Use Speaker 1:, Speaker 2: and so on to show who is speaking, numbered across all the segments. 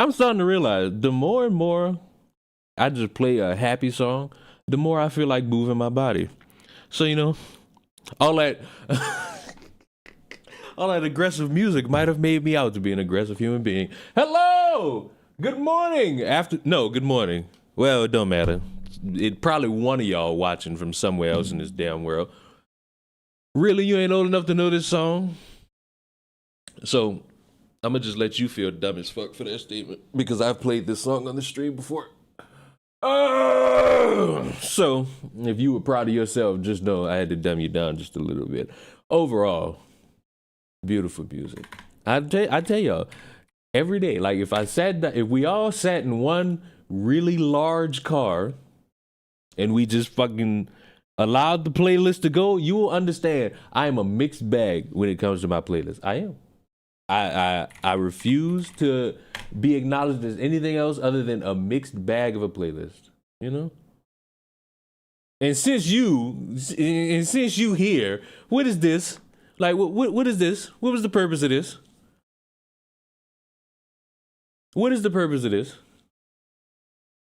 Speaker 1: I'm starting to realize the more and more I just play a happy song, the more I feel like moving my body. So, all that all that aggressive music might have made me out to be an aggressive human being. Hello! Good morning! Good morning. Well, it don't matter. It probably one of y'all watching from somewhere else in this damn world. Really, you ain't old enough to know this song? So, I'm gonna just let you feel dumb as fuck for that statement because I've played this song on the stream before. So, if you were proud of yourself, just know I had to dumb you down just a little bit. Overall, beautiful music. I tell y'all, every day, like if we all sat in one really large car and we just fucking allowed the playlist to go, you will understand I am a mixed bag when it comes to my playlist. I am. I refuse to be acknowledged as anything else other than a mixed bag of a playlist, And since you here, what is this? Like, what is this? What was the purpose of this? What is the purpose of this?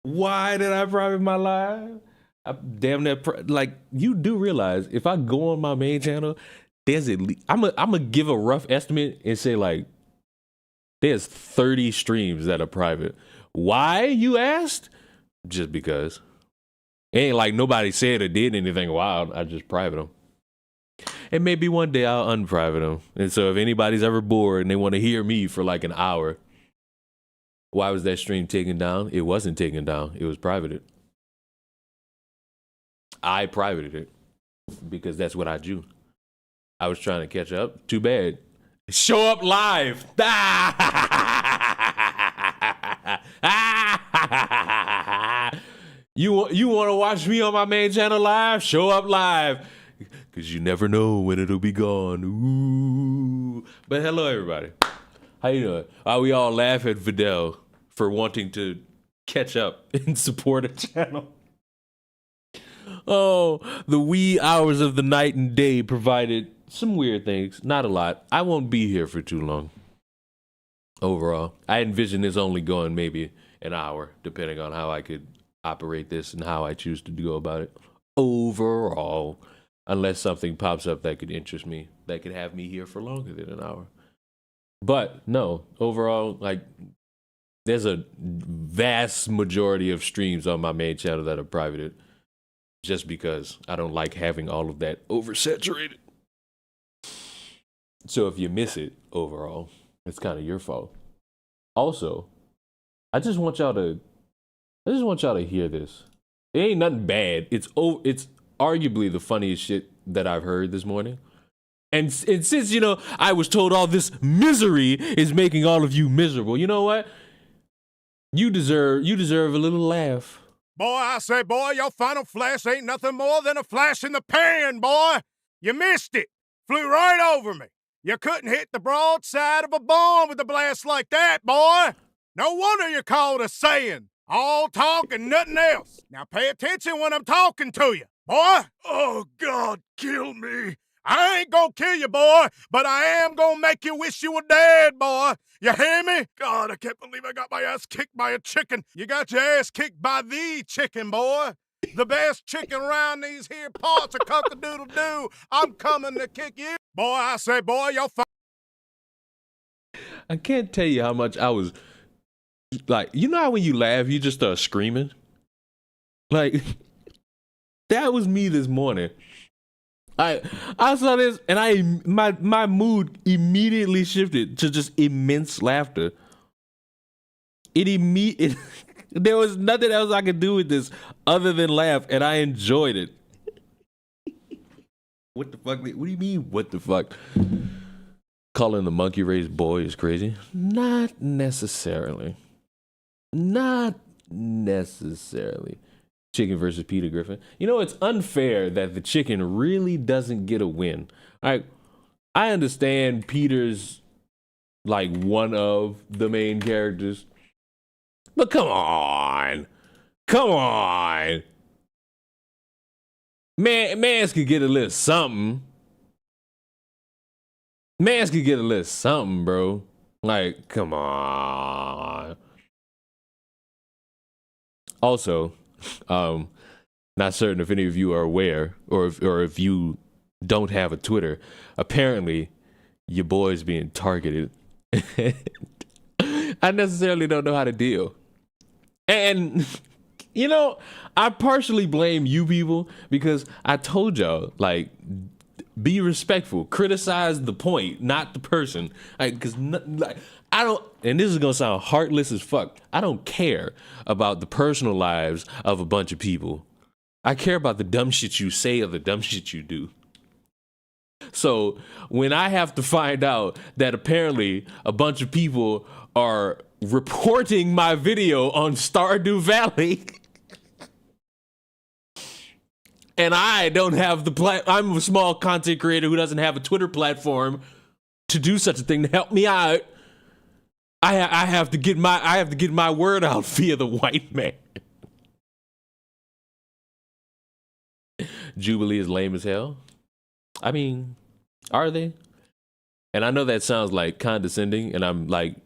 Speaker 1: Why did I private my live? Damn that! Like, you do realize if I go on my main channel, there's at least I'm gonna give a rough estimate and say like there's 30 streams that are private. Why, you asked? Just because. It ain't like nobody said or did anything wild. I just private them. And maybe one day I'll unprivate them. And so if anybody's ever bored and they want to hear me for like an hour, why was that stream taken down? It wasn't taken down. It was privated. I privated it because that's what I do. I was trying to catch up. Too bad. Show up live. You want to watch me on my main channel live? Show up live. Because you never know when it'll be gone. Ooh. But hello, everybody. How you doing? We all laugh at Vidal for wanting to catch up and support a channel. Oh, the wee hours of the night and day provided some weird things. Not a lot. I won't be here for too long. Overall, I envision this only going maybe an hour, depending on how I could operate this and how I choose to go about it. Overall, unless something pops up that could interest me, that could have me here for longer than an hour. But no, overall, like, there's a vast majority of streams on my main channel that are privated. Just because I don't like having all of that oversaturated. So if you miss it overall, it's kind of your fault. Also, I just want y'all to hear this. It ain't nothing bad. It's arguably the funniest shit that I've heard this morning. And since, I was told all this misery is making all of you miserable, you know what? You deserve a little laugh.
Speaker 2: Boy, I say, boy, your final flash ain't nothing more than a flash in the pan, boy. You missed it. Flew right over me. You couldn't hit the broadside of a bomb with a blast like that, boy. No wonder you're called a saying. All talk and nothing else. Now pay attention when I'm talking to you, boy. Oh, God, kill me. I ain't gonna kill you, boy, but I am gonna make you wish you were dead, boy. You hear me? God, I can't believe I got my ass kicked by a chicken. You got your ass kicked by the chicken, boy. The best chicken around these here parts of cock-a-doodle-doo. I'm coming to kick you. Boy, I say, boy, you're
Speaker 1: I can't tell you how much I was, like, you know how when you laugh, you just start screaming? Like, that was me this morning. I saw this and my mood immediately shifted to just immense laughter. There was nothing else I could do with this other than laugh, and I enjoyed it. What the fuck? What do you mean, what the fuck? Calling the monkey race boy is crazy? Not necessarily. Not necessarily. Chicken versus Peter Griffin. It's unfair that the chicken really doesn't get a win. I understand Peter's like one of the main characters, but come on. Mans could get a little something. Mans could get a little something, bro. Like, come on. Also, not certain if any of you are aware, or if you don't have a Twitter. Apparently, your boy's being targeted. I necessarily don't know how to deal. And you know, I partially blame you people because I told y'all, like, be respectful, criticize the point, not the person. Like, because like, I don't, and this is gonna sound heartless as fuck, I don't care about the personal lives of a bunch of people. I care about the dumb shit you say or the dumb shit you do. So when I have to find out that apparently a bunch of people are reporting my video on Stardew Valley and I don't have I'm a small content creator who doesn't have a Twitter platform to do such a thing to help me out, I have to get my word out via the white man. Jubilee is lame as hell. I mean, are they? And I know that sounds like condescending, and I'm like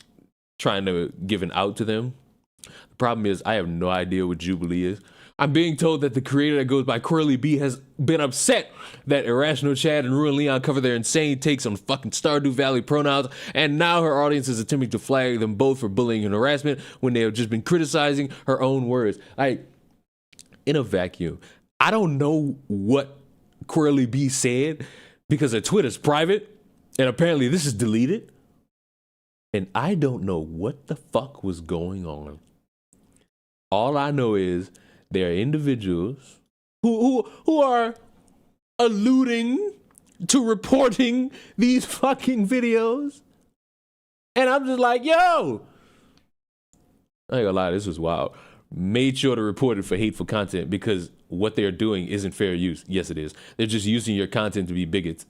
Speaker 1: trying to give an out to them. The problem is I have no idea what Jubilee is. I'm being told that the creator that goes by Quirly B has been upset that Irrational Chad and Ruin Leon cover their insane takes on fucking Stardew Valley pronouns, and now her audience is attempting to flag them both for bullying and harassment when they have just been criticizing her own words. In a vacuum, I don't know what Quirly B said because her Twitter's private, and apparently this is deleted. And I don't know what the fuck was going on. All I know is there are individuals who are alluding to reporting these fucking videos. And I'm just like, yo, I ain't gonna lie, this was wild. Made sure to report it for hateful content because what they're doing isn't fair use. Yes, it is. They're just using your content to be bigots.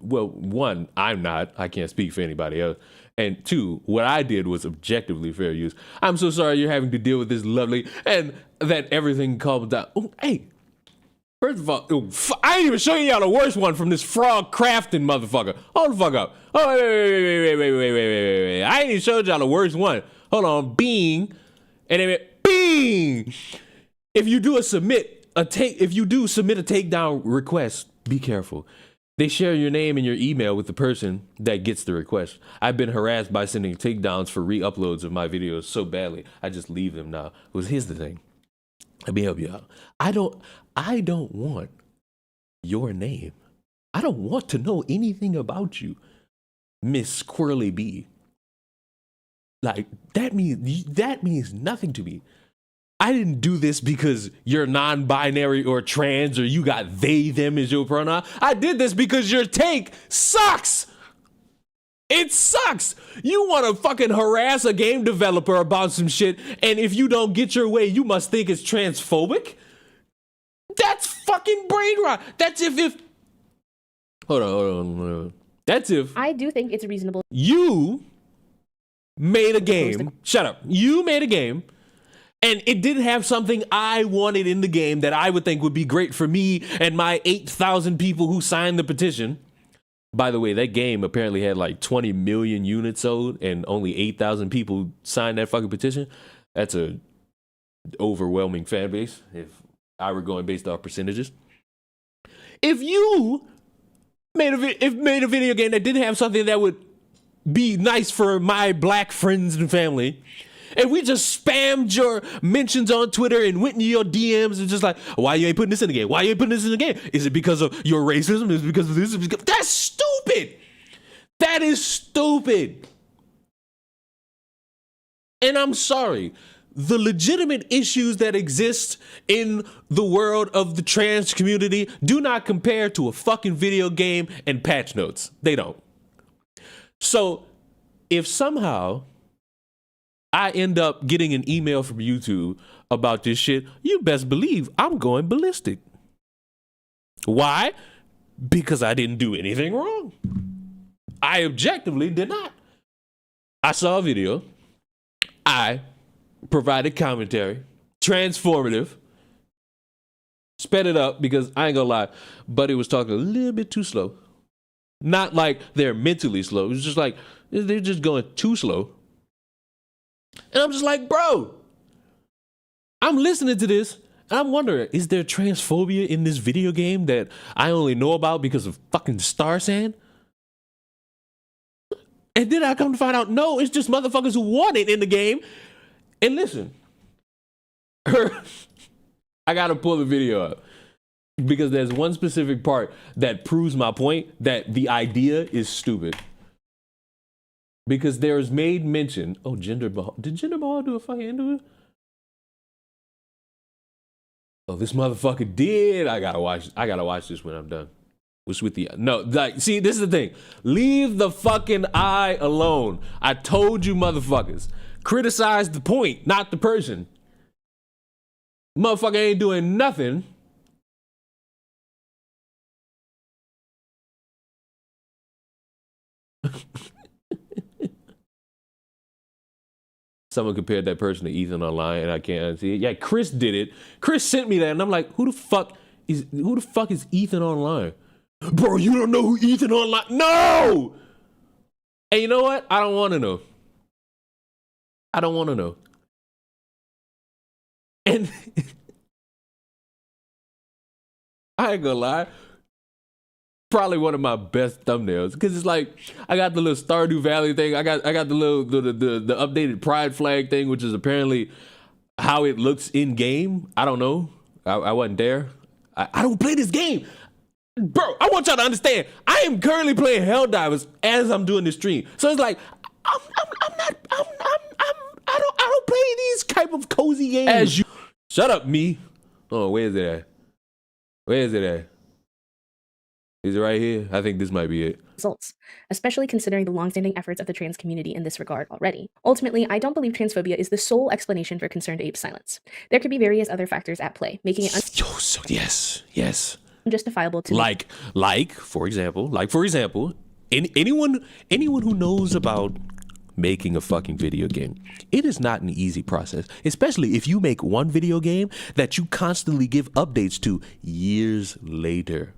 Speaker 1: Well, one, I'm not. I can't speak for anybody else. And two, what I did was objectively fair use. I'm so sorry you're having to deal with this lovely, and that everything calmed down. Oh, hey, first of all, I ain't even showing y'all the worst one from this frog crafting motherfucker. Hold the fuck up. Oh, wait. I ain't even showed y'all the worst one. Hold on, bing, and then bing. If you do submit a takedown request, be careful. They share your name and your email with the person that gets the request. I've been harassed by sending takedowns for re-uploads of my videos so badly, I just leave them now. Here's the thing. Let me help you out. I don't want your name. I don't want to know anything about you, Miss Quirly B. Like, that means nothing to me. I didn't do this because you're non-binary or trans or you got they, them as your pronoun. I did this because your take sucks. It sucks. You want to fucking harass a game developer about some shit, and if you don't get your way, you must think it's transphobic? That's fucking brain rot. That's if Hold on. That's if
Speaker 3: I do think it's reasonable.
Speaker 1: You made a game. Shut up. You made a game. And it didn't have something I wanted in the game that I would think would be great for me and my 8,000 people who signed the petition. By the way, that game apparently had like 20 million units sold and only 8,000 people signed that fucking petition. That's a overwhelming fan base if I were going based off percentages. If you made a video game that didn't have something that would be nice for my black friends and family, and we just spammed your mentions on Twitter and went into your DMs and just like, why you ain't putting this in the game? Why you ain't putting this in the game? Is it because of your racism? Is it because of this? That's stupid. That is stupid. And I'm sorry. The legitimate issues that exist in the world of the trans community do not compare to a fucking video game and patch notes. They don't. So if somehow I end up getting an email from YouTube about this shit, you best believe I'm going ballistic. Why? Because I didn't do anything wrong. I objectively did not. I saw a video. I provided commentary, transformative, sped it up because I ain't gonna lie, Buddy was talking a little bit too slow. Not like they're mentally slow. It was just like they're just going too slow. And I'm just like, bro, I'm listening to this, and I'm wondering, is there transphobia in this video game that I only know about because of fucking Star Sand? And then I come to find out, no, it's just motherfuckers who want it in the game. And listen, I gotta pull the video up because there's one specific part that proves my point that the idea is stupid. Because there's made mention, Jinder Mahal. Did Jinder Mahal do a fucking interview? Oh, this motherfucker did. I gotta watch this when I'm done. What's with the no? Like, see, this is the thing. Leave the fucking eye alone. I told you, motherfuckers. Criticize the point, not the person. Motherfucker ain't doing nothing. Someone compared that person to Ethan online, and I can't see it. Yeah, Chris did it. Chris sent me that, and I'm like, who the fuck is Ethan online? Bro, you don't know who Ethan online? No! And you know what? I don't want to know. I don't want to know. And I ain't gonna lie. Probably one of my best thumbnails because it's like I got the little Stardew Valley thing. I got the little the updated pride flag thing, which is apparently how it looks in game. I don't know. I wasn't there. I don't play this game, bro. I want y'all to understand. I am currently playing Helldivers as I'm doing this stream. So it's like I don't play these type of cozy games. As you shut up, me. Oh, where is it at? Where is it at? Is it right here? I think this might be it.
Speaker 3: Results, especially considering the longstanding efforts of the trans community in this regard already. Ultimately, I don't believe transphobia is the sole explanation for concerned ape silence. There could be various other factors at play, making it
Speaker 1: yes.
Speaker 3: Unjustifiable to
Speaker 1: like for example, anyone who knows about making a fucking video game, it is not an easy process, especially if you make one video game that you constantly give updates to years later.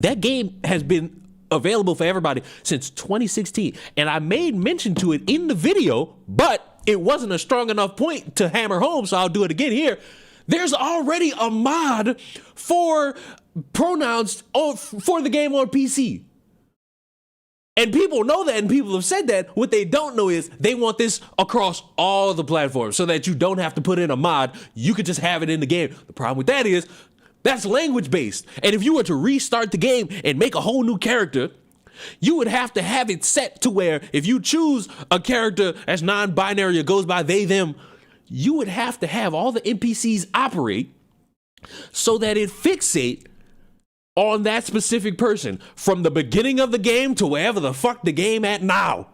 Speaker 1: That game has been available for everybody since 2016, and I made mention to it in the video, but it wasn't a strong enough point to hammer home, so I'll do it again here. There's already a mod for pronouns for the game on PC. And people know that, and people have said that. What they don't know is they want this across all the platforms so that you don't have to put in a mod. You could just have it in the game. The problem with that is that's language based. And if you were to restart the game and make a whole new character, you would have to have it set to where if you choose a character as non-binary or goes by they, them, you would have to have all the NPCs operate so that it fixate on that specific person from the beginning of the game to wherever the fuck the game at now.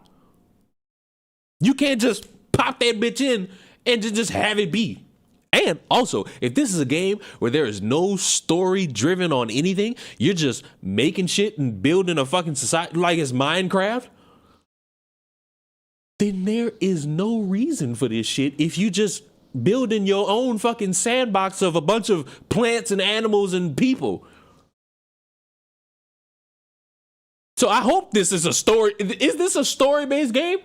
Speaker 1: You can't just pop that bitch in and just have it be. And also, if this is a game where there is no story driven on anything, you're just making shit and building a fucking society like it's Minecraft, then there is no reason for this shit if you just building your own fucking sandbox of a bunch of plants and animals and people. So I hope this is a story. Is this a story-based game?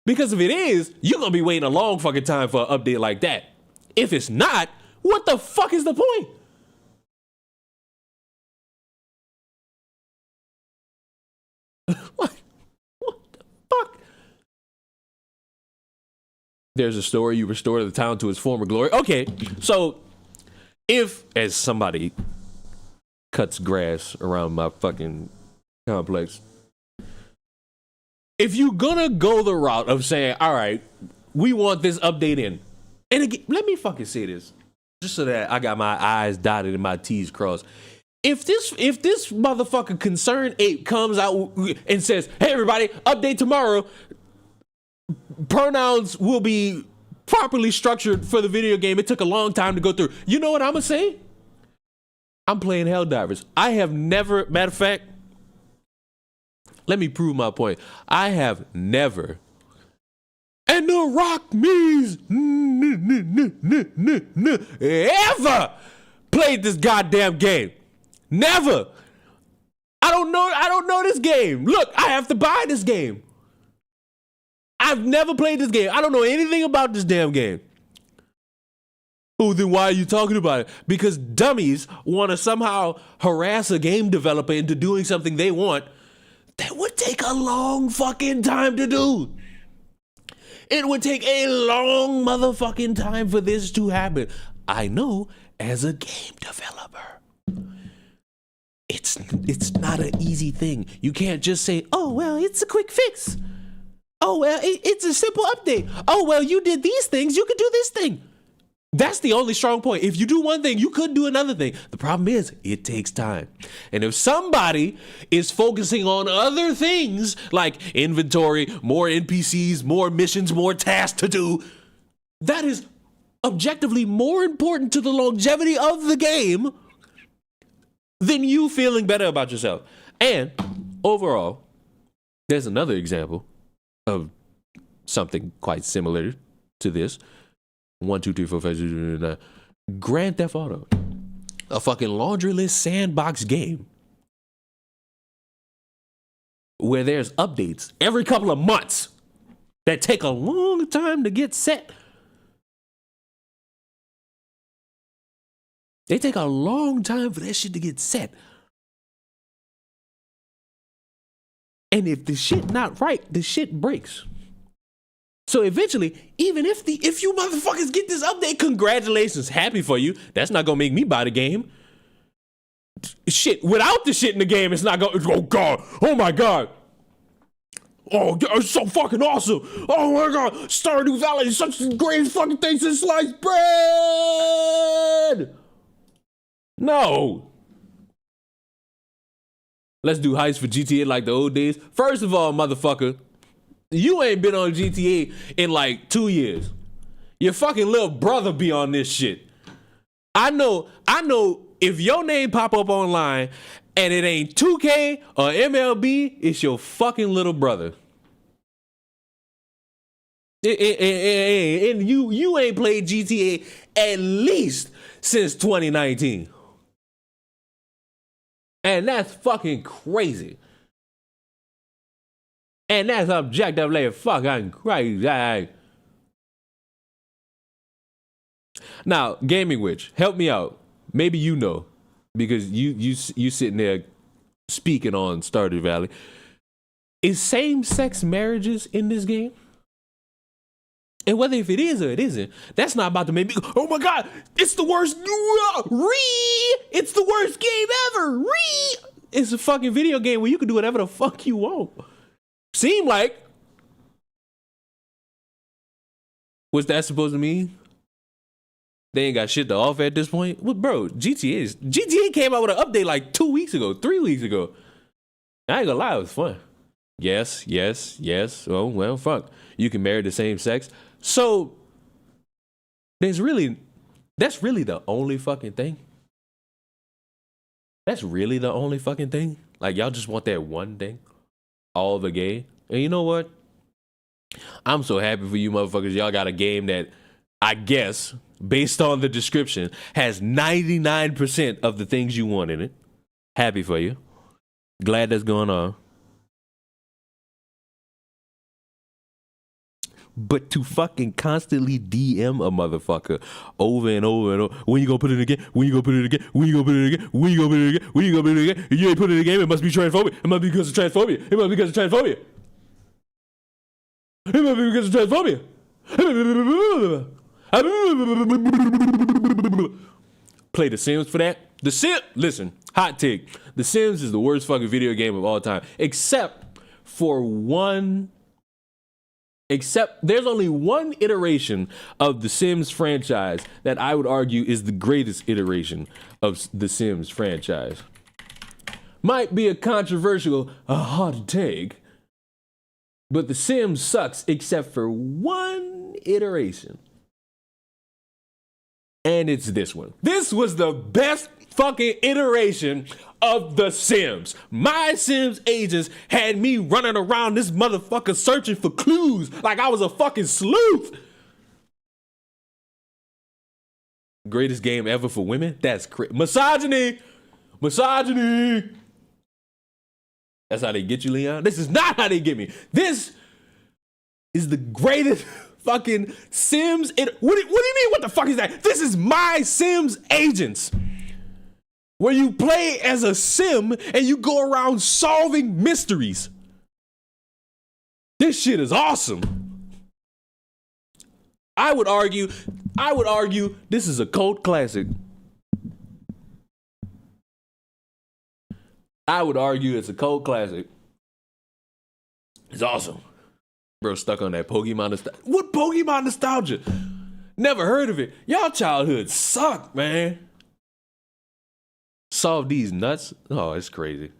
Speaker 1: Because if it is, you're going to be waiting a long fucking time for an update like that. If it's not, what the fuck is the point? What the fuck? There's a story, you restore the town to its former glory. Okay, so if, as somebody cuts grass around my fucking complex, if you're gonna go the route of saying, all right, we want this update in, and again, let me fucking say this, just so that I got my I's dotted and my T's crossed. If this motherfucker concerned ape comes out and says, hey everybody, update tomorrow, pronouns will be properly structured for the video game, it took a long time to go through, you know what I'm gonna say? I'm playing Helldivers. I have never, matter of fact, let me prove my point. I have never, and the rock means ever played this goddamn game. Never. I don't know this game. Look, I have to buy this game. I've never played this game. I don't know anything about this damn game. Oh, then why are you talking about it? Because dummies want to somehow harass a game developer into doing something they want that would take a long fucking time to do. It would take a long motherfucking time for this to happen. I know, as a game developer, it's not an easy thing. You can't just say, oh, well, it's a quick fix. Oh, well, it's a simple update. Oh, well, you did these things, you could do this thing. That's the only strong point. If you do one thing, you could do another thing. The problem is, it takes time. And if somebody is focusing on other things like inventory, more NPCs, more missions, more tasks to do, that is objectively more important to the longevity of the game than you feeling better about yourself. And overall, there's another example of something quite similar to this. 1, 2, 3, 4, 5, 6, 7, 8, 9. Grand Theft Auto, a fucking laundry list sandbox game where there's updates every couple of months that take a long time to get set. They take a long time for that shit to get set. And if the shit not right, the shit breaks. So eventually, even if you motherfuckers get this update, congratulations, happy for you. That's not gonna make me buy the game. Shit, without the shit in the game, it's not gonna. Oh god, oh my god. Oh, it's so fucking awesome. Oh my god, Stardew Valley is such the greatest fucking thing since sliced bread. No. Let's do heists for GTA like the old days. First of all, motherfucker, you ain't been on GTA in like 2 years. Your fucking little brother be on this shit. I know if your name pop up online and it ain't 2K or MLB, it's your fucking little brother. And you ain't played GTA at least since 2019. And that's fucking crazy. And that's objectively fucking crazy. Now, Gaming Witch, help me out. Maybe you know, because you sitting there speaking on Stardew Valley. Is same-sex marriages in this game? And whether if it is or it isn't, that's not about to make me go, oh my god, it's the worst. It's the worst game ever. It's a fucking video game where you can do whatever the fuck you want. Seem like. What's that supposed to mean? They ain't got shit to offer at this point? Well, bro, GTA came out with an update like 2 weeks ago, 3 weeks ago. I ain't gonna lie, it was fun. Yes. Oh, well, fuck. You can marry the same sex. So, that's really the only fucking thing? That's really the only fucking thing? Like, y'all just want that one thing? All the game? And you know what? I'm so happy for you motherfuckers. Y'all got a game that, I guess, based on the description, has 99% of the things you want in it. Happy for you. Glad that's going on. But to fucking constantly DM a motherfucker over and over and over. When you gonna put it again? When you gonna put it again? When you gonna put it again? When you gonna put it again? When you gonna put it again? If you ain't put it in the game, it must be transphobic. It must be because of transphobia. It must be because of transphobia. It must be because of transphobia. Play The Sims for that. Listen, hot take. The Sims is the worst fucking video game of all time. Except there's only one iteration of the Sims franchise that I would argue is the greatest iteration of the Sims franchise. Might be a hot take, but the Sims sucks except for one iteration. And it's this one. This was the best fucking iteration of the Sims. MySims Agents had me running around this motherfucker searching for clues like I was a fucking sleuth. Greatest game ever for women? That's misogyny. Misogyny. That's how they get you, Leon. This is not how they get me. This is the greatest fucking Sims. What do you mean? What the fuck is that? This is MySims Agents, where you play as a sim and you go around solving mysteries. This shit is awesome. I would argue this is a cult classic. I would argue it's a cult classic. It's awesome. Bro, stuck on that Pokemon nostalgia. What Pokemon nostalgia? Never heard of it. Y'all childhood sucked, man. Solve these nuts? Oh, it's crazy.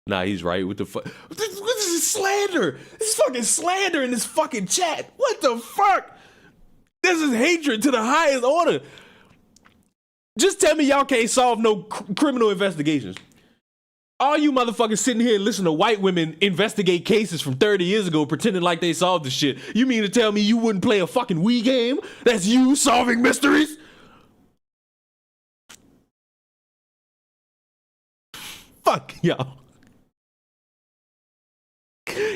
Speaker 1: Nah, he's right with the fuck. This is slander. This is fucking slander in this fucking chat. What the fuck? This is hatred to the highest order. Just tell me y'all can't solve no criminal investigations. All you motherfuckers sitting here and listen to white women investigate cases from 30 years ago pretending like they solved the shit. You mean to tell me you wouldn't play a fucking Wii game? That's you solving mysteries? Fuck y'all.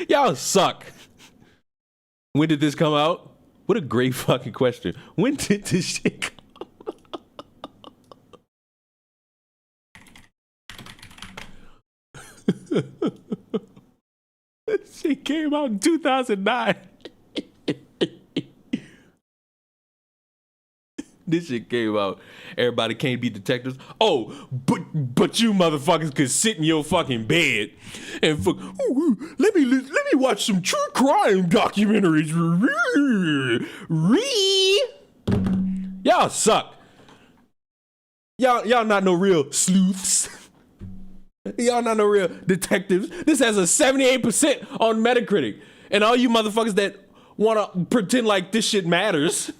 Speaker 1: Y'all suck. When did this come out? What a great fucking question. When did this shit come This shit came out in 2009. This shit came out. Everybody can't be detectives. Oh, but you motherfuckers could sit in your fucking bed and let me watch some true crime documentaries. Y'all suck. Y'all not no real sleuths. Y'all not no real detectives. This has a 78% on Metacritic. And all you motherfuckers that want to pretend like this shit matters.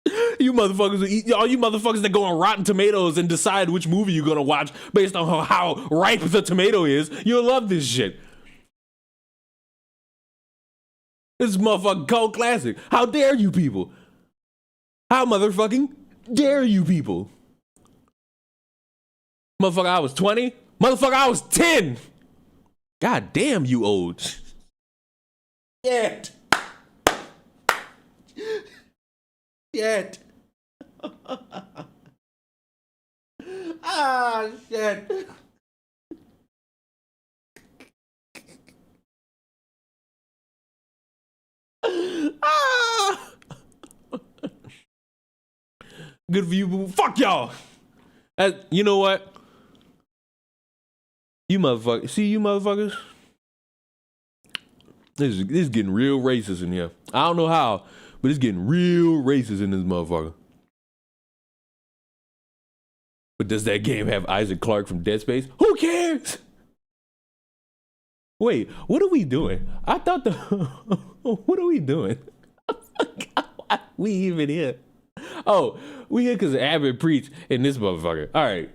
Speaker 1: All you motherfuckers that go on Rotten Tomatoes and decide which movie you're gonna watch based on how ripe the tomato is, you'll love this shit. This is motherfucking cult classic. How dare you people? How motherfucking dare you people? Motherfucker, I was 20. Motherfucker, I was 10. God damn you old. Yet. Yet. Ah, shit. Ah. Good for you, boo. Fuck y'all. You know what? You motherfuckers. See you motherfuckers? This is getting real racist in here. I don't know how, but it's getting real racist in this motherfucker. But does that game have Isaac Clarke from Dead Space? Who cares? Wait, what are we doing? I thought what are we doing? Why are we even here? Oh, we here because Abbott preached in this motherfucker. All right.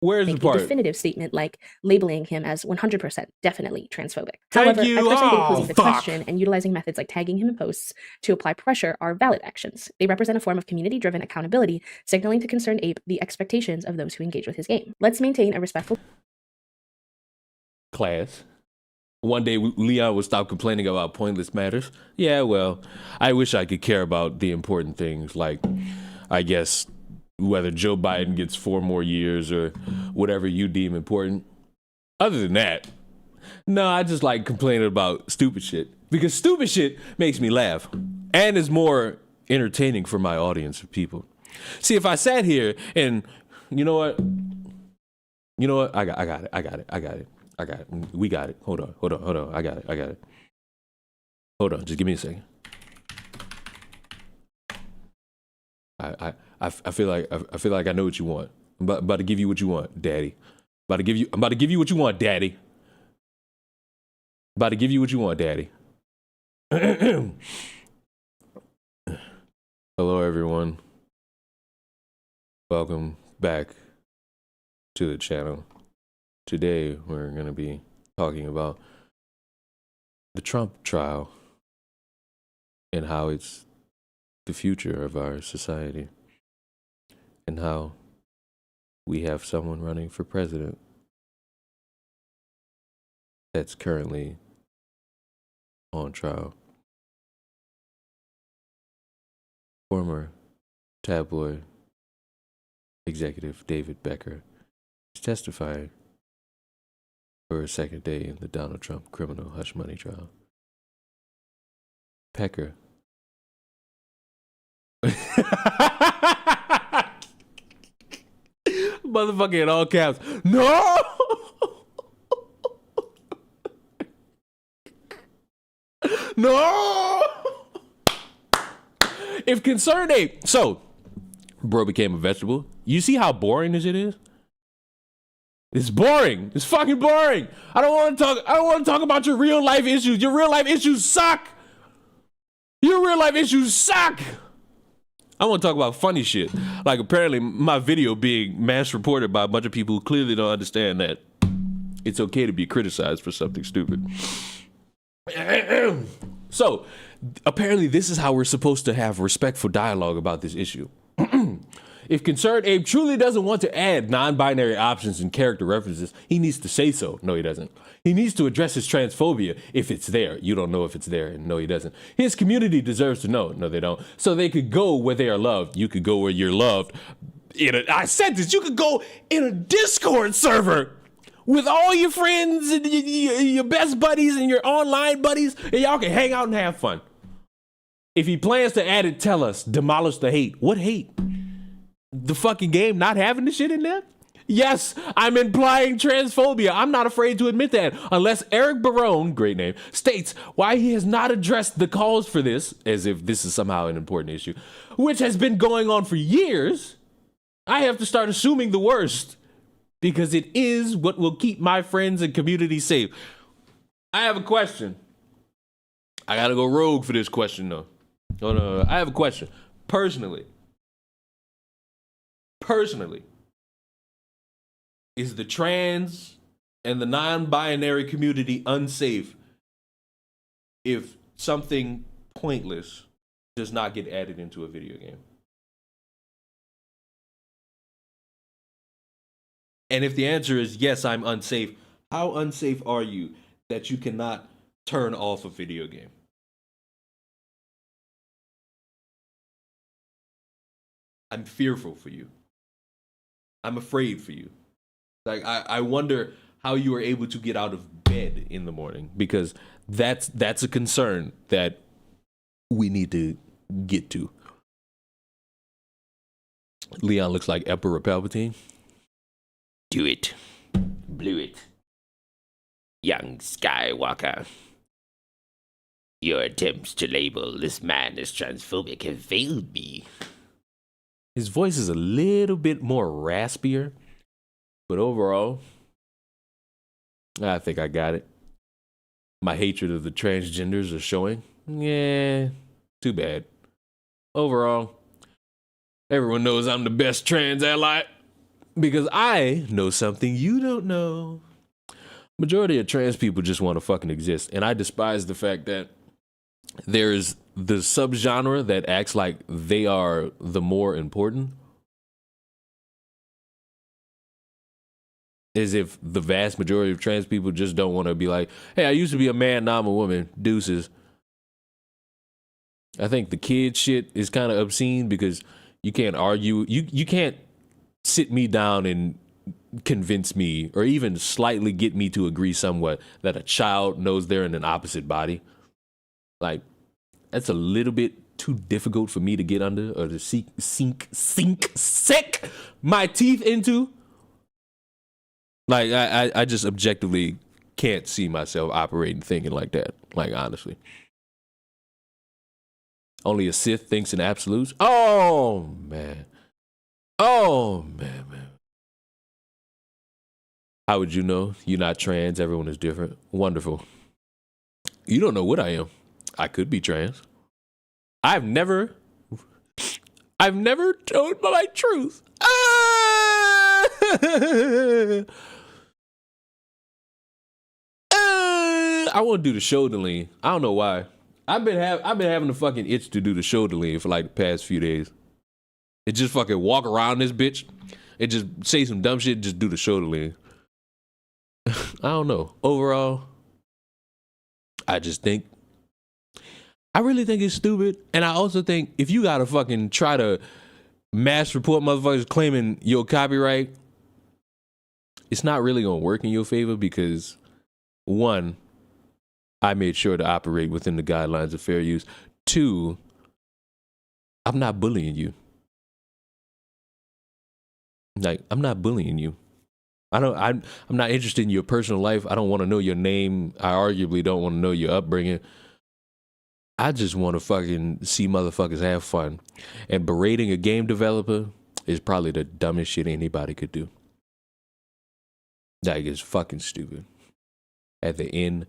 Speaker 1: Where's the part?
Speaker 3: A definitive statement like labeling him as 100% definitely transphobic.
Speaker 1: Thank
Speaker 3: However,
Speaker 1: you.
Speaker 3: I personally think
Speaker 1: Oh,
Speaker 3: posing the
Speaker 1: fuck.
Speaker 3: question and utilizing methods like tagging him in posts to apply pressure are valid actions. They represent a form of community-driven accountability, signaling to Concerned Ape the expectations of those who engage with his game. Let's maintain a respectful
Speaker 1: class. One day Leon would stop complaining about pointless matters. Yeah, well, I wish I could care about the important things, like, I guess, whether Joe Biden gets 4 more years or whatever you deem important. Other than that, no, I just like complaining about stupid shit. Because stupid shit makes me laugh. And is more entertaining for my audience of people. See, if I sat here and, you know what? I got it. We got it. Hold on. I got it. Hold on, just give me a second. I feel like I know what you want. I'm about to give you what you want, Daddy. I'm about to give you what you want, Daddy. About to give you what you want, Daddy. Hello, everyone. Welcome back to the channel. Today, we're going to be talking about the Trump trial and how it's the future of our society and how we have someone running for president that's currently on trial. Former tabloid executive David Becker is testifying for a second day in the Donald Trump criminal hush money trial. Pecker. Motherfucker in all caps. No! No! If concerned ape. So, bro became a vegetable. You see how boring this shit is? It's boring. It's fucking boring. I don't want to talk about your real life issues. Your real life issues suck. Your real life issues suck. I want to talk about funny shit. Like apparently my video being mass reported by a bunch of people who clearly don't understand that it's okay to be criticized for something stupid. So apparently this is how we're supposed to have respectful dialogue about this issue. If Concerned Abe truly doesn't want to add non-binary options and character references, he needs to say so. No, he doesn't. He needs to address his transphobia if it's there. You don't know if it's there, and no, he doesn't. His community deserves to know. No, they don't. So they could go where they are loved. You could go where you're loved. I said this. You could go in a Discord server with all your friends and your best buddies and your online buddies, and y'all can hang out and have fun. If he plans to add it, tell us. Demolish the hate. What hate? The fucking game not having the shit in there? Yes, I'm implying transphobia. I'm not afraid to admit that. Unless Eric Barone, great name, states why he has not addressed the cause for this, as if this is somehow an important issue, which has been going on for years, I have to start assuming the worst. Because it is what will keep my friends and community safe. I have a question. I gotta go rogue for this question, though. No. I have a question. Personally, is the trans and the non-binary community unsafe if something pointless does not get added into a video game? And if the answer is yes, I'm unsafe, how unsafe are you that you cannot turn off a video game? I'm fearful for you. I'm afraid for you. Like, I wonder how you are able to get out of bed in the morning, because that's a concern that we need to get to. Leon looks like Emperor Palpatine. Do it. Blew it. Young Skywalker. Your attempts to label this man as transphobic have failed me. His voice is a little bit more raspier, but overall, I think I got it. My hatred of the transgenders is showing. Yeah, too bad. Overall, everyone knows I'm the best trans ally because I know something you don't know. Majority of trans people just want to fucking exist, and I despise the fact that there's the subgenre that acts like they are the more important, as if the vast majority of trans people just don't want to be like, hey, I used to be a man, now I'm a woman, deuces. I think the kid shit is kind of obscene because you can't argue, you can't sit me down and convince me or even slightly get me to agree somewhat that a child knows they're in an opposite body. Like, that's a little bit too difficult for me to get under or to sink my teeth into. Like, I just objectively can't see myself operating, thinking like that. Like, honestly. Only a Sith thinks in absolutes. Oh, man. Oh, man. How would you know? You're not trans. Everyone is different. Wonderful. You don't know what I am. I could be trans. I've never told my truth. I want to do the shoulder lean. I don't know why. I've been having the fucking itch to do the shoulder lean for like the past few days. It just fucking walk around this bitch. It just say some dumb shit. Just do the shoulder lean. I don't know. Overall, I just think I really think it's stupid. And I also think if you gotta fucking try to mass report motherfuckers claiming your copyright, it's not really gonna work in your favor because, one, I made sure to operate within the guidelines of fair use. Two, I'm not bullying you. Like, I'm not bullying you. I'm not interested in your personal life. I don't want to know your name. I arguably don't want to know your upbringing. I just want to fucking see motherfuckers have fun. And berating a game developer is probably the dumbest shit anybody could do. Like, it's fucking stupid. At the end,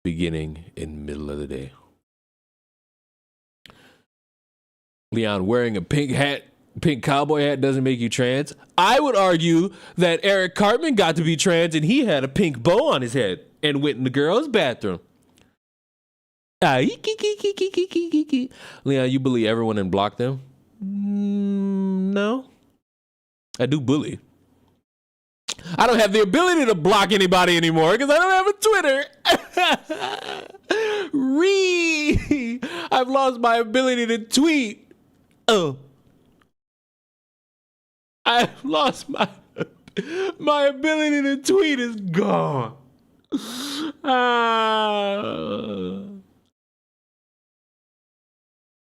Speaker 1: beginning, and middle of the day. Leon, wearing a pink cowboy hat doesn't make you trans. I would argue that Eric Cartman got to be trans and he had a pink bow on his head and went in the girl's bathroom. Leon, you bully everyone and block them? No. I do bully. I don't have the ability to block anybody anymore because I don't have a Twitter. I've lost my ability to tweet. Oh. I've lost my ability to tweet is gone.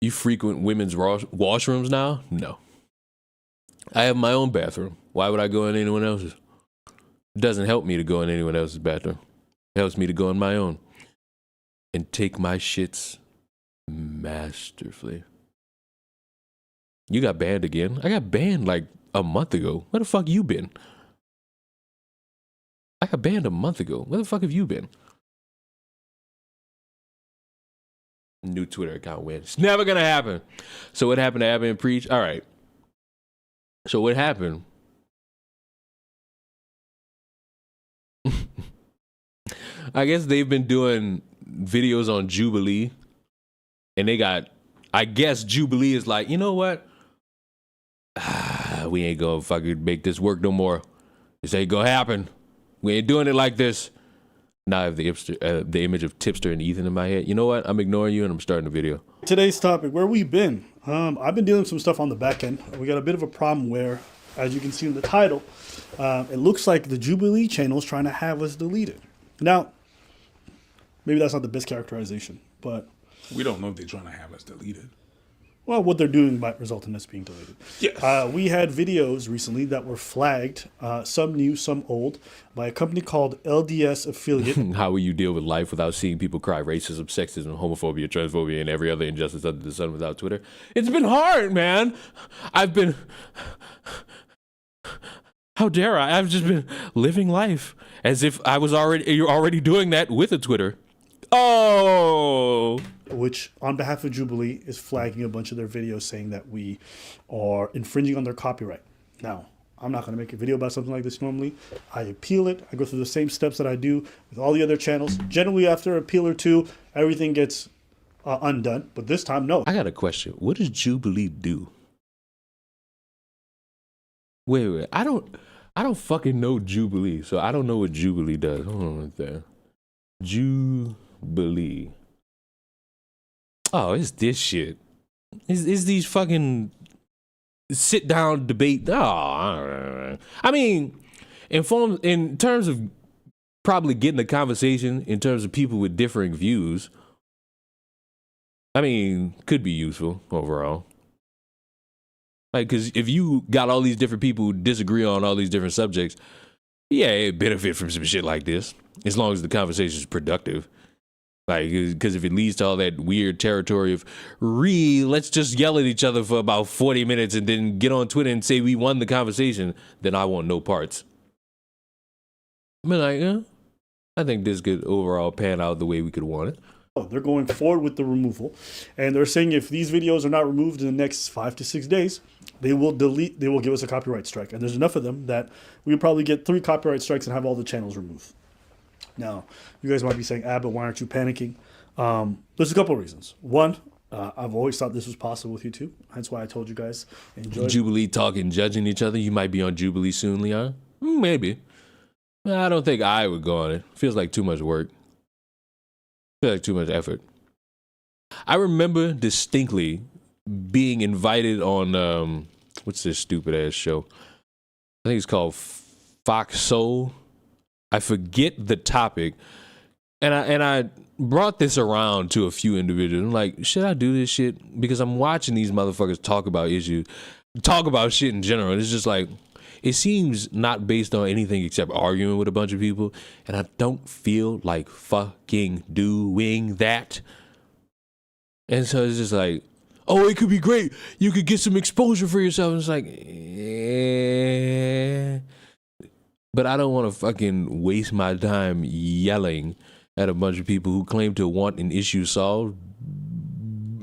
Speaker 1: You frequent women's washrooms now? No. I have my own bathroom. Why would I go in anyone else's? It doesn't help me to go in anyone else's bathroom. It helps me to go in my own and take my shits masterfully. You got banned again? I got banned like a month ago. Where the fuck you been? I got banned a month ago. Where the fuck have you been? New Twitter account win. It's never gonna happen. So what happened to Abba and Preach? All right. So what happened? I guess they've been doing videos on Jubilee, and they got, I guess Jubilee is like, you know what? We ain't gonna fucking make this work no more. This ain't gonna happen. We ain't doing it like this. Now I have the image of Tipster and Ethan in my head. You know what? I'm ignoring you and I'm starting the video.
Speaker 4: Today's topic, where we been? I've been dealing with some stuff on the back end. We got a bit of a problem where, as you can see in the title, it looks like the Jubilee channel is trying to have us deleted. Now, maybe that's not the best characterization, but
Speaker 5: we don't know if they're trying to have us deleted.
Speaker 4: Well, what they're doing might result in us being deleted.
Speaker 5: Yes.
Speaker 4: We had videos recently that were flagged, some new, some old, by a company called LDS Affiliate.
Speaker 1: How will you deal with life without seeing people cry racism, sexism, homophobia, transphobia, and every other injustice under the sun without Twitter? It's been hard, man. How dare I? I've just been living life as if you're already doing that with a Twitter. Oh.
Speaker 4: Which, on behalf of Jubilee, is flagging a bunch of their videos saying that we are infringing on their copyright. Now, I'm not going to make a video about something like this normally. I appeal it. I go through the same steps that I do with all the other channels. Generally, after an appeal or two, everything gets undone. But this time, no.
Speaker 1: I got a question. What does Jubilee do? Wait. I don't fucking know Jubilee, so I don't know what Jubilee does. Hold on right there. Jubilee. Oh, it's this shit. It's these fucking sit down debate. Oh, I mean, in terms of probably getting a conversation, in terms of people with differing views, I mean, could be useful overall. Like, because if you got all these different people who disagree on all these different subjects, yeah, it benefit from some shit like this, as long as the conversation is productive. Like, because if it leads to all that weird territory of, let's just yell at each other for about 40 minutes and then get on Twitter and say we won the conversation, then I want no parts. I mean, like, I think this could overall pan out the way we could want it.
Speaker 4: They're going forward with the removal. And they're saying if these videos are not removed in the next 5 to 6 days, they will give us a copyright strike. And there's enough of them that we would probably get 3 copyright strikes and have all the channels removed. Now, you guys might be saying, but why aren't you panicking? There's a couple of reasons. One, I've always thought this was possible with YouTube. That's why I told you guys, enjoy.
Speaker 1: Jubilee talking, judging each other. You might be on Jubilee soon, Leon. Maybe. I don't think I would go on it. Feels like too much work. Feels like too much effort. I remember distinctly being invited on what's this stupid ass show? I think it's called Fox Soul. I forget the topic, and I brought this around to a few individuals. I'm like, should I do this shit? Because I'm watching these motherfuckers talk about issues, talk about shit in general. It's just like, it seems not based on anything except arguing with a bunch of people, and I don't feel like fucking doing that. And so it's just like, oh, it could be great. You could get some exposure for yourself. And it's like, but I don't want to fucking waste my time yelling at a bunch of people who claim to want an issue solved,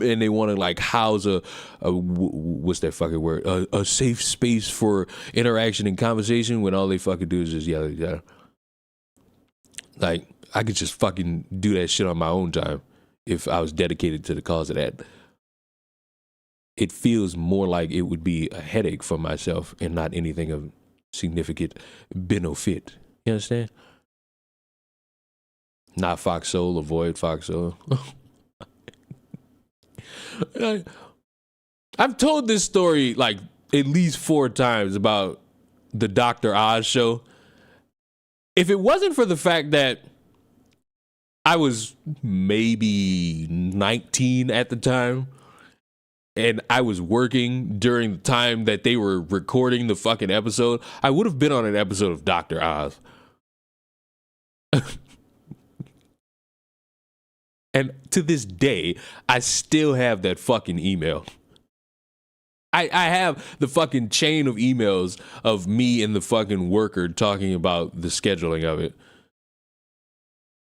Speaker 1: and they want to like house a what's that fucking word? A safe space for interaction and conversation, when all they fucking do is just yell at each other. Like, I could just fucking do that shit on my own time if I was dedicated to the cause of that. It feels more like it would be a headache for myself and not anything of significant benefit. You understand? Not Fox Soul, avoid Fox Soul. I've told this story like at least 4 times about the Dr. Oz show. If it wasn't for the fact that I was maybe 19 at the time, and I was working during the time that they were recording the fucking episode, I would have been on an episode of Dr. Oz. And to this day, I still have that fucking email. I have the fucking chain of emails of me and the fucking worker talking about the scheduling of it.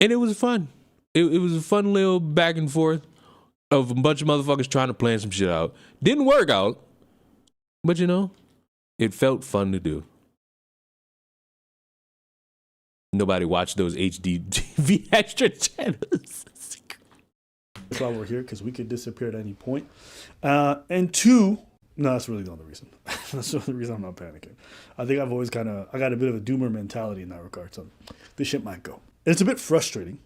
Speaker 1: And it was fun. It was a fun little back and forth of a bunch of motherfuckers trying to plan some shit out. Didn't work out, but you know, it felt fun to do. Nobody watched those HD TV extra channels.
Speaker 4: That's why we're here, because we could disappear at any point. And 2, no, that's really the only reason. That's the only reason I'm not panicking. I think I've always I got a bit of a doomer mentality in that regard, so this shit might go. And it's a bit frustrating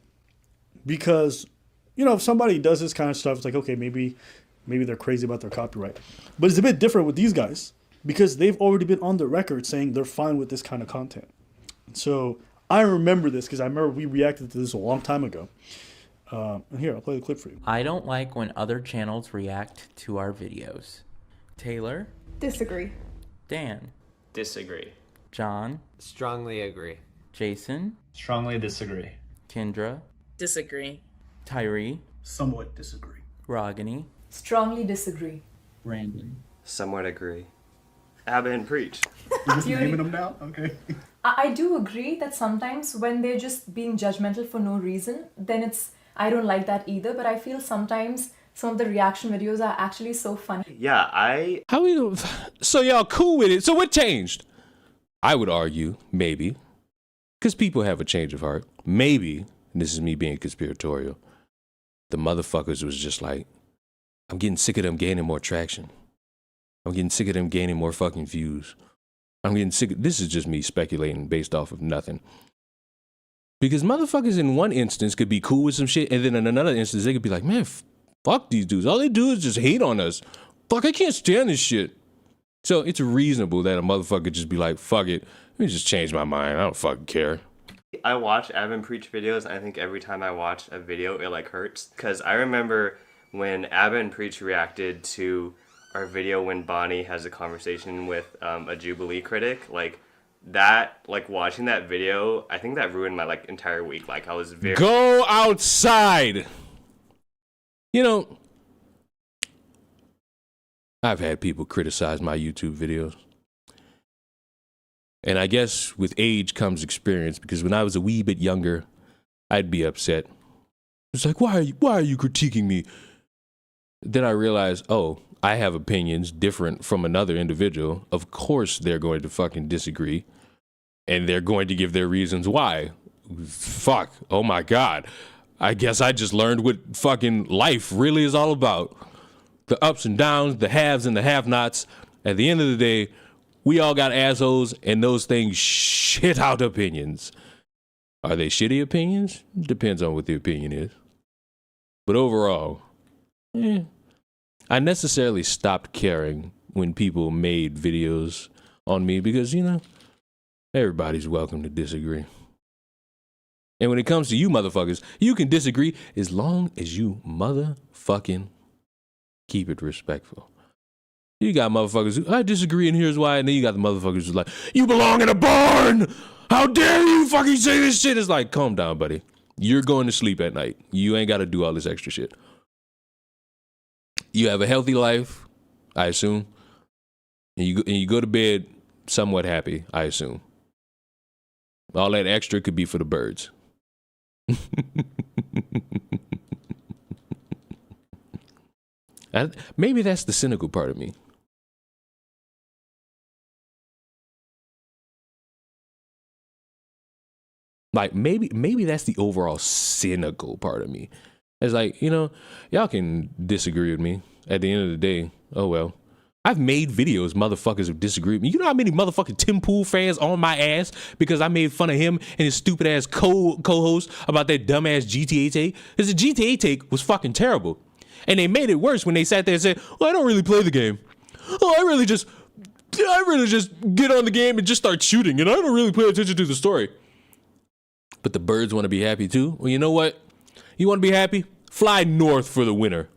Speaker 4: because, you know, if somebody does this kind of stuff, it's like, okay, maybe they're crazy about their copyright. But it's a bit different with these guys because they've already been on the record saying they're fine with this kind of content. So I remember this because I remember we reacted to this a long time ago. And here, I'll play the clip for you.
Speaker 6: I don't like when other channels react to our videos. Taylor?
Speaker 7: Disagree.
Speaker 6: Dan?
Speaker 8: Disagree.
Speaker 6: John?
Speaker 8: Strongly agree.
Speaker 6: Jason?
Speaker 9: Strongly disagree.
Speaker 6: Kendra?
Speaker 10: Disagree.
Speaker 6: Tyree?
Speaker 9: Somewhat disagree.
Speaker 6: Ragini?
Speaker 7: Strongly disagree.
Speaker 6: Brandon?
Speaker 8: Somewhat agree. Abba and preach.
Speaker 9: You're just naming them now? Okay.
Speaker 7: I do agree that sometimes when they're just being judgmental for no reason, then I don't like that either, but I feel sometimes some of the reaction videos are actually so funny.
Speaker 8: Yeah,
Speaker 1: How we? So y'all cool with it? So what changed? I would argue maybe, because people have a change of heart. Maybe, and this is me being conspiratorial, the motherfuckers was just like, I'm getting sick of them gaining more traction. I'm getting sick of them gaining more fucking views. I'm getting sick of, this is just me speculating based off of nothing. Because motherfuckers in one instance could be cool with some shit, and then in another instance they could be like, man, fuck these dudes. All they do is just hate on us. Fuck, I can't stand this shit. So it's reasonable that a motherfucker just be like, fuck it, let me just change my mind. I don't fucking care.
Speaker 8: I watch Abba and preach videos, and I think every time I watch a video, it like hurts. Because I remember when Abba and preach reacted to our video when Bonnie has a conversation with a Jubilee critic, like watching that video, I think that ruined my like entire week. Like I was very
Speaker 1: Go outside. You know, I've had people criticize my YouTube videos. And I guess with age comes experience, because when I was a wee bit younger, I'd be upset. It's like, why are you critiquing me? Then I realized, oh, I have opinions different from another individual. Of course they're going to fucking disagree. And they're going to give their reasons why. Fuck. Oh my God. I guess I just learned what fucking life really is all about. The ups and downs, the haves and the have-nots. At the end of the day, we all got assholes, and those things shit out opinions. Are they shitty opinions? Depends on what the opinion is. But overall, I necessarily stopped caring when people made videos on me because, you know, everybody's welcome to disagree. And when it comes to you motherfuckers, you can disagree as long as you motherfucking keep it respectful. You got motherfuckers who, I disagree and here's why, and then you got the motherfuckers who's like, you belong in a barn! How dare you fucking say this shit? It's like, calm down, buddy. You're going to sleep at night. You ain't got to do all this extra shit. You have a healthy life, I assume. And you go to bed somewhat happy, I assume. All that extra could be for the birds. Maybe that's the cynical part of me. Like, maybe that's the overall cynical part of me. It's like, you know, y'all can disagree with me. At the end of the day, oh well. I've made videos, motherfuckers have disagreed with me. You know how many motherfucking Tim Pool fans on my ass because I made fun of him and his stupid ass co-host about that dumbass GTA take? Because the GTA take was fucking terrible. And they made it worse when they sat there and said, well, I don't really play the game. Oh, I really just get on the game and just start shooting, and I don't really pay attention to the story. But the birds want to be happy too. Well, you know what? You want to be happy? Fly north for the winter.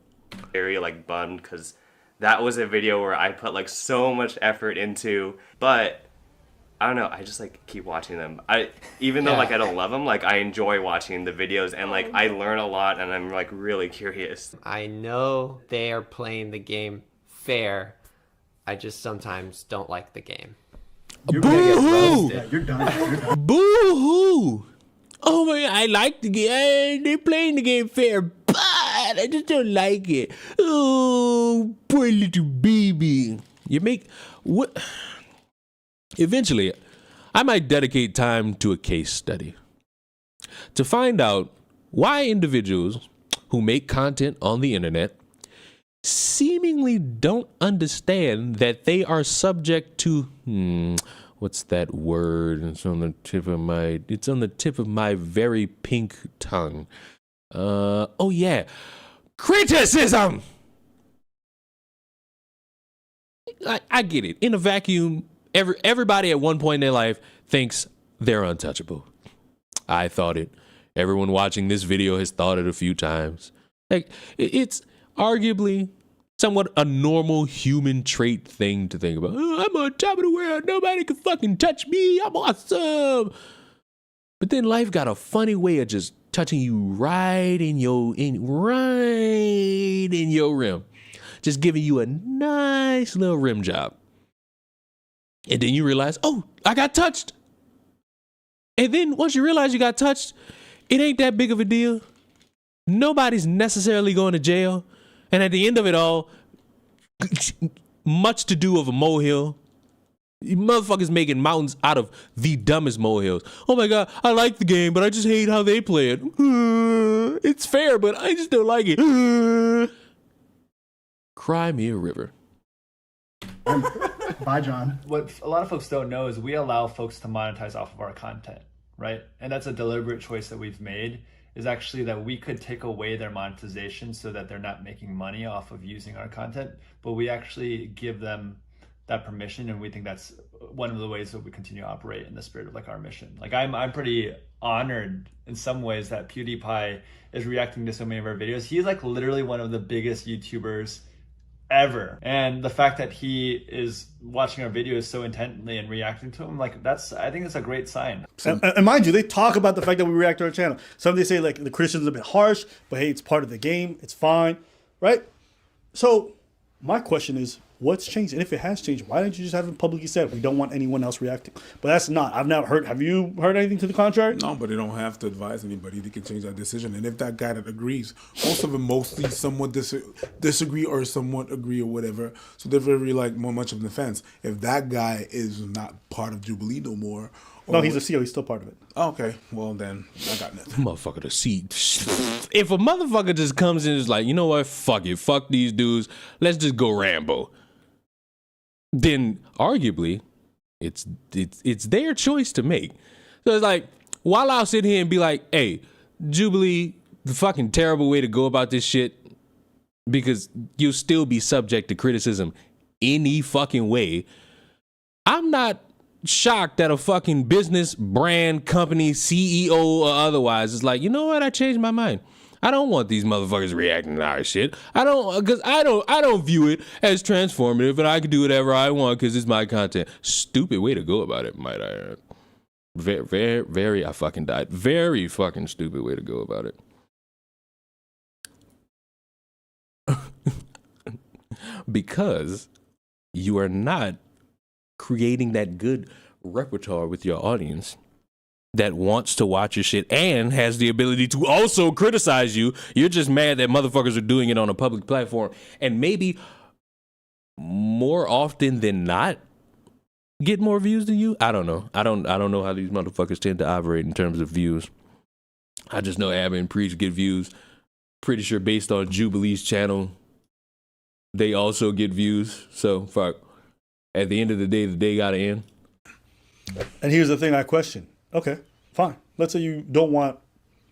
Speaker 8: Very like bummed because that was a video where I put like so much effort into, but I don't know, I just like keep watching them. Even though like I don't love them, like I enjoy watching the videos and like I learn a lot and I'm like really curious.
Speaker 10: I know they are playing the game fair. I just sometimes don't like the game.
Speaker 1: Boo-hoo!
Speaker 9: Yeah, you're done. You're done.
Speaker 1: Boo-hoo! Oh my God, I like the game. They're playing the game fair, but I just don't like it. Oh, poor little baby. You make what? Eventually, I might dedicate time to a case study to find out why individuals who make content on the internet seemingly don't understand that they are subject to what's that word? It's on the tip of my very pink tongue. Oh yeah, criticism. I get it. In a vacuum, everybody at one point in their life thinks they're untouchable. I thought it. Everyone watching this video has thought it a few times. Like, it's arguably somewhat a normal human trait thing to think about. Oh, I'm on top of the world. Nobody can fucking touch me. I'm awesome. But then life got a funny way of just touching you right in your rim. Just giving you a nice little rim job. And then you realize, oh, I got touched. And then once you realize you got touched, it ain't that big of a deal. Nobody's necessarily going to jail. And at the end of it all, much to do of a molehill. You motherfuckers making mountains out of the dumbest molehills. Oh my God, I like the game, but I just hate how they play it. It's fair, but I just don't like it. Cry me a river.
Speaker 9: Bye, John.
Speaker 11: What a lot of folks don't know is we allow folks to monetize off of our content, right? And that's a deliberate choice that we've made, is actually that we could take away their monetization so that they're not making money off of using our content, but we actually give them that permission, and we think that's one of the ways that we continue to operate in the spirit of like our mission. Like I'm pretty honored in some ways that PewDiePie is reacting to so many of our videos. He's like literally one of the biggest YouTubers ever, and the fact that he is watching our videos so intently and reacting to them, like I think it's a great sign.
Speaker 4: And mind you, they talk about the fact that we react to our channel. Some they say like the Christian's a bit harsh, but hey, it's part of the game. It's fine, right? So my question is, what's changed? And if it has changed, why didn't you just have it publicly said we don't want anyone else reacting? But that's not. I've not heard. Have you heard anything to the contrary?
Speaker 5: No, but they don't have to advise anybody. They can change that decision. And if that guy that agrees, most of them mostly somewhat disagree or somewhat agree or whatever. So they're very like more much of an offense. If that guy is not part of Jubilee no more.
Speaker 4: No, he's a CEO. He's still part of it.
Speaker 5: Okay, well then I got nothing.
Speaker 1: Motherfucker, the seat. If a motherfucker just comes in and is like, you know what, fuck it, fuck these dudes, let's just go Rambo. Then arguably, it's their choice to make. So it's like, while I'll sit here and be like, hey, Jubilee, the fucking terrible way to go about this shit, because you'll still be subject to criticism any fucking way. I'm not shocked that a fucking business, brand, company, CEO or otherwise is like, you know what? I changed my mind. I don't want these motherfuckers reacting to our shit. I don't view it as transformative, and I can do whatever I want because it's my content. Stupid way to go about it, might I add. Very, I fucking died. Very fucking stupid way to go about it. Because you are not creating that good repertoire with your audience that wants to watch your shit and has the ability to also criticize you. You're just mad that motherfuckers are doing it on a public platform and maybe more often than not get more views than you. I don't know. I don't know how these motherfuckers tend to operate in terms of views. I just know Abba and Preach get views. Pretty sure based on Jubilee's channel, they also get views. So fuck. At the end of the day gotta end.
Speaker 4: And here's the thing I question. Okay, fine. Let's say you don't want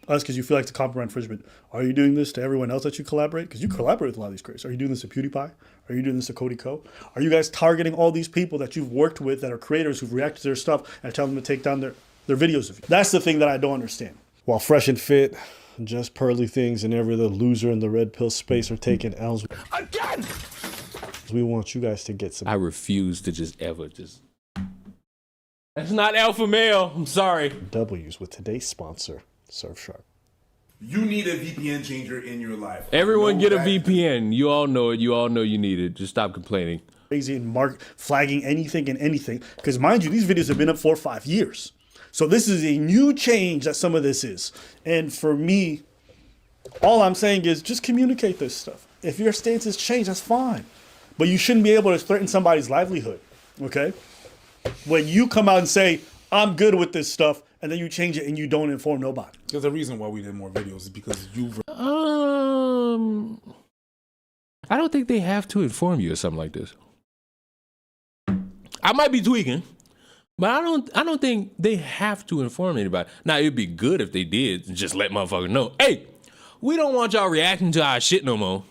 Speaker 4: us because you feel like it's a copyright infringement. Are you doing this to everyone else that you collaborate? Because you collaborate with a lot of these creators. Are you doing this to PewDiePie? Are you doing this to Cody Co? Are you guys targeting all these people that you've worked with that are creators who've reacted to their stuff and tell them to take down their videos of you? That's the thing that I don't understand. While Fresh and Fit, Just Pearly Things, and every other loser in the red pill space are taking L's. Again! We want you guys to get some.
Speaker 1: I refuse to just ever just. That's not alpha male. I'm sorry.
Speaker 4: W's with today's sponsor, Surfshark.
Speaker 5: You need a VPN changer in your life.
Speaker 1: Everyone get a VPN. You all know it. You all know you need it. Just stop complaining.
Speaker 4: Crazy and flagging anything and anything. Because mind you, these videos have been up 4 or 5 years. So this is a new change that some of this is. And for me, all I'm saying is just communicate this stuff. If your stance has changed, that's fine. But you shouldn't be able to threaten somebody's livelihood. Okay? When you come out and say, I'm good with this stuff, and then you change it and you don't inform nobody.
Speaker 5: There's a reason why we did more videos is because you've...
Speaker 1: I don't think they have to inform you of something like this. I might be tweaking, but I don't think they have to inform anybody. Now, it'd be good if they did, just let motherfuckers know, hey, we don't want y'all reacting to our shit no more.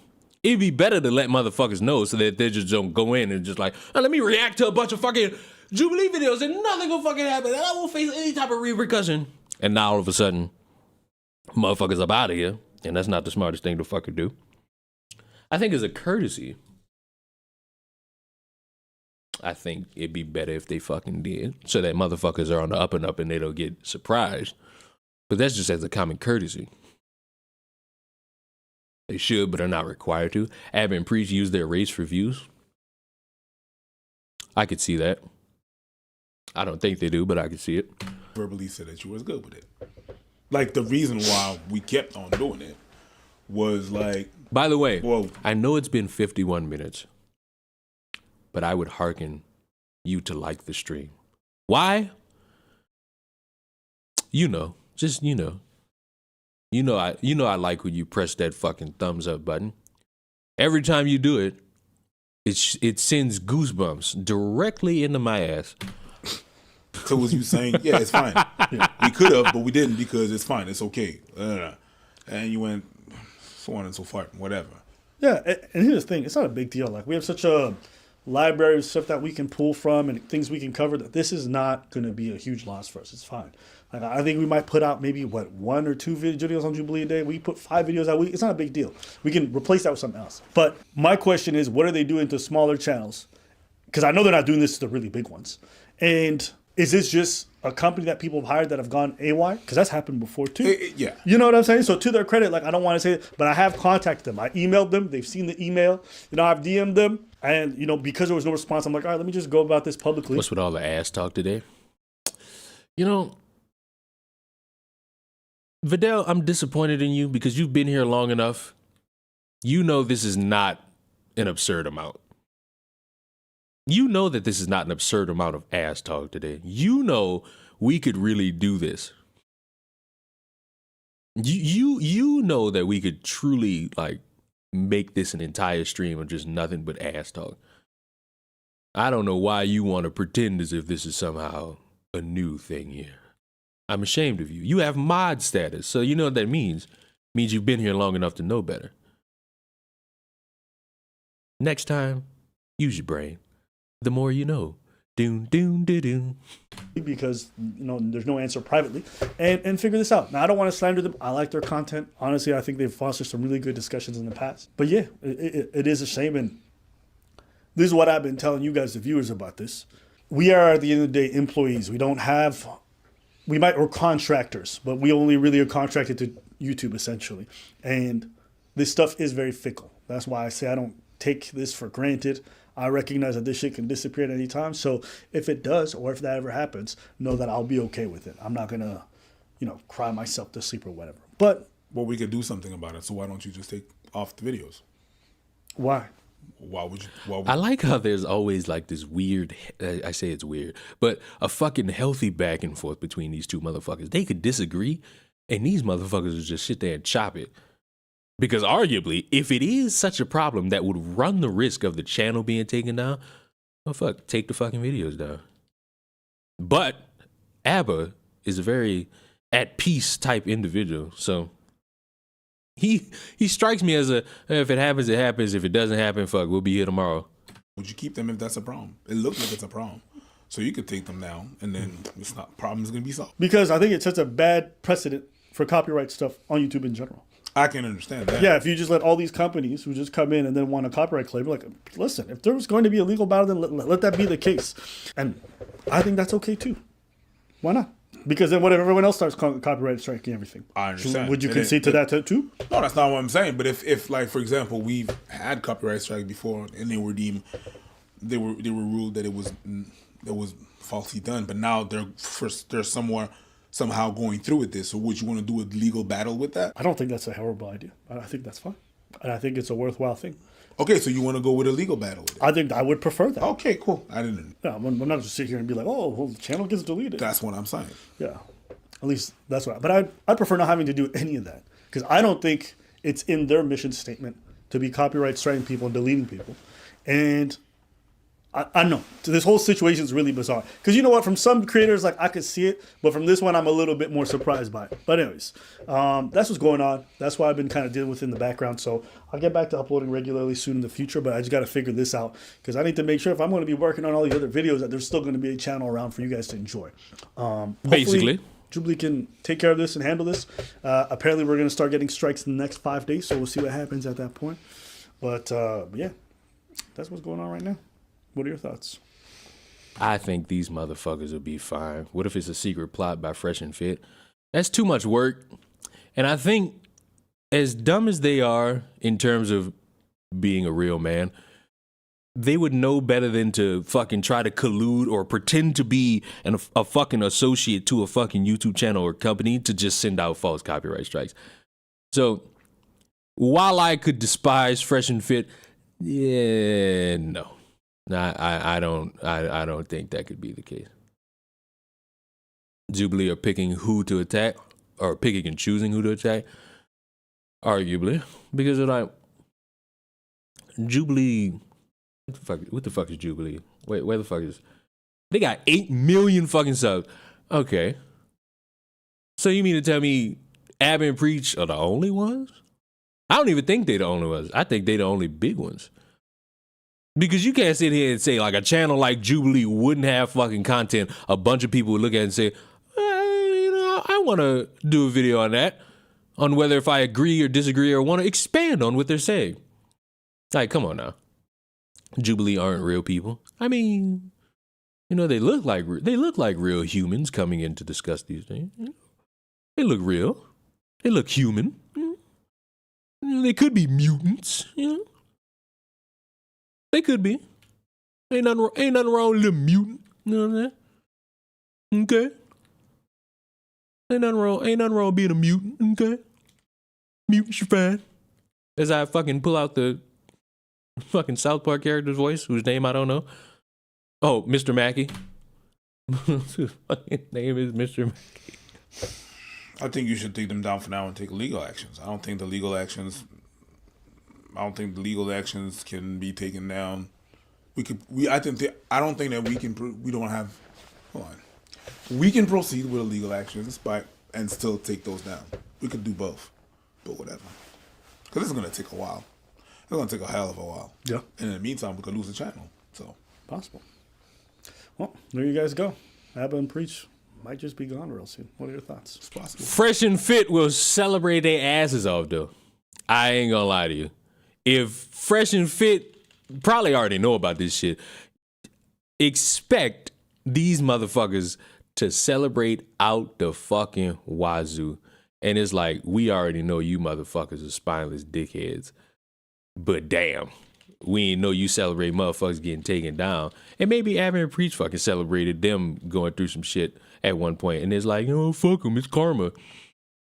Speaker 1: It'd be better to let motherfuckers know so that they just don't go in and just like, oh, let me react to a bunch of fucking Jubilee videos and nothing gonna fucking happen. And I won't face any type of repercussion. And now all of a sudden, motherfuckers up out of here. And that's not the smartest thing to fucking do. I think as a courtesy, I think it'd be better if they fucking did. So that motherfuckers are on the up and up and they don't get surprised. But that's just as a common courtesy. They should, but are not required to. Abba and Preach use their race for views. I could see that. I don't think they do, but I could see it.
Speaker 5: Verbally said that you was good with it. Like, the reason why we kept on doing it was like...
Speaker 1: By the way, I know it's been 51 minutes, but I would hearken you to like the stream. Why? You know, just you know. You know I like when you press that fucking thumbs up button. Every time you do it, it sends goosebumps directly into my ass.
Speaker 5: So was you saying, yeah, it's fine. Yeah, we could have, but we didn't because it's fine. It's okay. And you went so on and so forth, whatever.
Speaker 4: Yeah, and here's the thing. It's not a big deal. Like, we have such a library of stuff that we can pull from and things we can cover that this is not going to be a huge loss for us. It's fine. Like, I think we might put out maybe, 1 or 2 videos on Jubilee a day. We put 5 videos out a week. It's not a big deal. We can replace that with something else. But my question is, what are they doing to smaller channels? Because I know they're not doing this to the really big ones. And... is this just a company that people have hired that have gone AY? Because that's happened before too.
Speaker 5: Yeah.
Speaker 4: You know what I'm saying? So to their credit, like, I don't want to say it, but I have contacted them. I emailed them. They've seen the email. You know, I've DM'd them. And, you know, because there was no response, I'm like, all right, let me just go about this publicly.
Speaker 1: What's with all the ass talk today? You know, Vidal, I'm disappointed in you because you've been here long enough. You know this is not an absurd amount. You know that this is not an absurd amount of ass talk today. You know we could really do this. You know that we could truly, like, make this an entire stream of just nothing but ass talk. I don't know why you want to pretend as if this is somehow a new thing here. I'm ashamed of you. You have mod status, so you know what that means. It means you've been here long enough to know better. Next time, use your brain. The more you know. Doon, doon, doon, doon.
Speaker 4: Because there's no answer privately, and figure this out. Now, I don't want to slander them. I like their content. Honestly, I think they've fostered some really good discussions in the past. But yeah, it is a shame, and this is what I've been telling you guys, the viewers, about this. We are, at the end of the day, employees. We're contractors, but we only really are contracted to YouTube, essentially. And this stuff is very fickle. That's why I say I don't take this for granted. I recognize that this shit can disappear at any time. So if it does, or if that ever happens, know that I'll be okay with it. I'm not going to, cry myself to sleep or whatever. But
Speaker 5: we could do something about it. So why don't you just take off the videos?
Speaker 4: Why?
Speaker 5: Why would you?
Speaker 1: I like how there's always like this weird, I say it's weird, but a fucking healthy back and forth between these two motherfuckers. They could disagree, and these motherfuckers would just sit there and chop it. Because arguably, if it is such a problem that would run the risk of the channel being taken down, well, fuck, take the fucking videos down. But Abba is a very at peace type individual, so he strikes me as if it happens, it happens. If it doesn't happen, fuck, we'll be here tomorrow.
Speaker 5: Would you keep them if that's a problem? It looks like it's a problem. So you could take them down, and then it's not problem's gonna be solved.
Speaker 4: Because I think it sets a bad precedent for copyright stuff on YouTube in general.
Speaker 5: I can understand that.
Speaker 4: Yeah, if you just let all these companies who just come in and then want a copyright claim, like, listen, if there was going to be a legal battle, then let that be the case. And I think that's okay too. Why not? Because then what if everyone else starts copyright striking everything?
Speaker 5: I understand.
Speaker 4: Would you concede to that too?
Speaker 5: No, that's not what I'm saying. But if like, for example, we've had copyright strike before and they were deemed, they were ruled that it was falsely done, but now they're somehow going through with this. So would you want to do a legal battle with that?
Speaker 4: I don't think that's a horrible idea. I think that's fine. And I think it's a worthwhile thing.
Speaker 5: Okay, so you want to go with a legal battle with it?
Speaker 4: I think I would prefer that.
Speaker 5: Okay, cool. I didn't.
Speaker 4: Yeah, I'm not just sit here and be like, oh, well, the channel gets deleted.
Speaker 5: That's what I'm saying.
Speaker 4: Yeah, at least that's what. But I'd prefer not having to do any of that, because I don't think it's in their mission statement to be copyright striking people and deleting people. And I know this whole situation is really bizarre, because you know what, from some creators, like, I could see it, but from this one I'm a little bit more surprised by it. But anyways, that's what's going on. That's why I've been kind of dealing with in the background. So I'll get back to uploading regularly soon in the future, but I just got to figure this out, because I need to make sure if I'm going to be working on all these other videos that there's still going to be a channel around for you guys to enjoy.
Speaker 1: Basically,
Speaker 4: Jubilee can take care of this and handle this. Apparently we're going to start getting strikes in the next 5 days, so we'll see what happens at that point. But yeah, that's what's going on right now. What are your thoughts?
Speaker 1: I think these motherfuckers will be fine. What if it's a secret plot by Fresh and Fit? That's too much work. And I think, as dumb as they are in terms of being a real man, they would know better than to fucking try to collude or pretend to be a fucking associate to a fucking YouTube channel or company to just send out false copyright strikes. So while I could despise Fresh and Fit, yeah, no. I don't think that could be the case. Jubilee are picking who to attack, or picking and choosing who to attack, arguably, because they're like, Jubilee. What the fuck is Jubilee? Wait, where the fuck is? They got 8 million fucking subs. Okay. So you mean to tell me Ab and Preach are the only ones? I don't even think they're the only ones. I think they're the only big ones. Because you can't sit here and say, like, a channel like Jubilee wouldn't have fucking content a bunch of people would look at and say, I want to do a video on that, on whether if I agree or disagree or want to expand on what they're saying. Like, come on now. Jubilee aren't real people. I mean, they look like real humans coming in to discuss these things. They look real. They look human. They could be mutants, They could be. Ain't nothing wrong with a little mutant. You know what I'm saying? Okay. Ain't nothing wrong with being a mutant. Okay. Mutants, you're fine. As I fucking pull out the fucking South Park character's voice, whose name I don't know. Oh, Mr. Mackey. His fucking name is Mr. Mackey.
Speaker 5: I think you should take them down for now and take legal actions. I don't think the legal actions can be taken down. We don't think that we can. We don't have. Hold on. We can proceed with illegal actions, and still take those down. We could do both, but whatever. Because it's gonna take a while. gonna take a hell of a while.
Speaker 4: Yeah.
Speaker 5: And in the meantime, we could lose the channel. So
Speaker 4: possible. Well, there you guys go. Abba and Preach might just be gone real soon. What are your thoughts?
Speaker 5: it's possible.
Speaker 1: Fresh and Fit will celebrate their asses off, though. I ain't gonna lie to you. If Fresh and Fit probably already know about this shit, expect these motherfuckers to celebrate out the fucking wazoo. And it's like, we already know you motherfuckers are spineless dickheads. But damn, we ain't know you celebrate motherfuckers getting taken down. And maybe Abba and Preach fucking celebrated them going through some shit at one point. And it's like, fuck them, it's karma.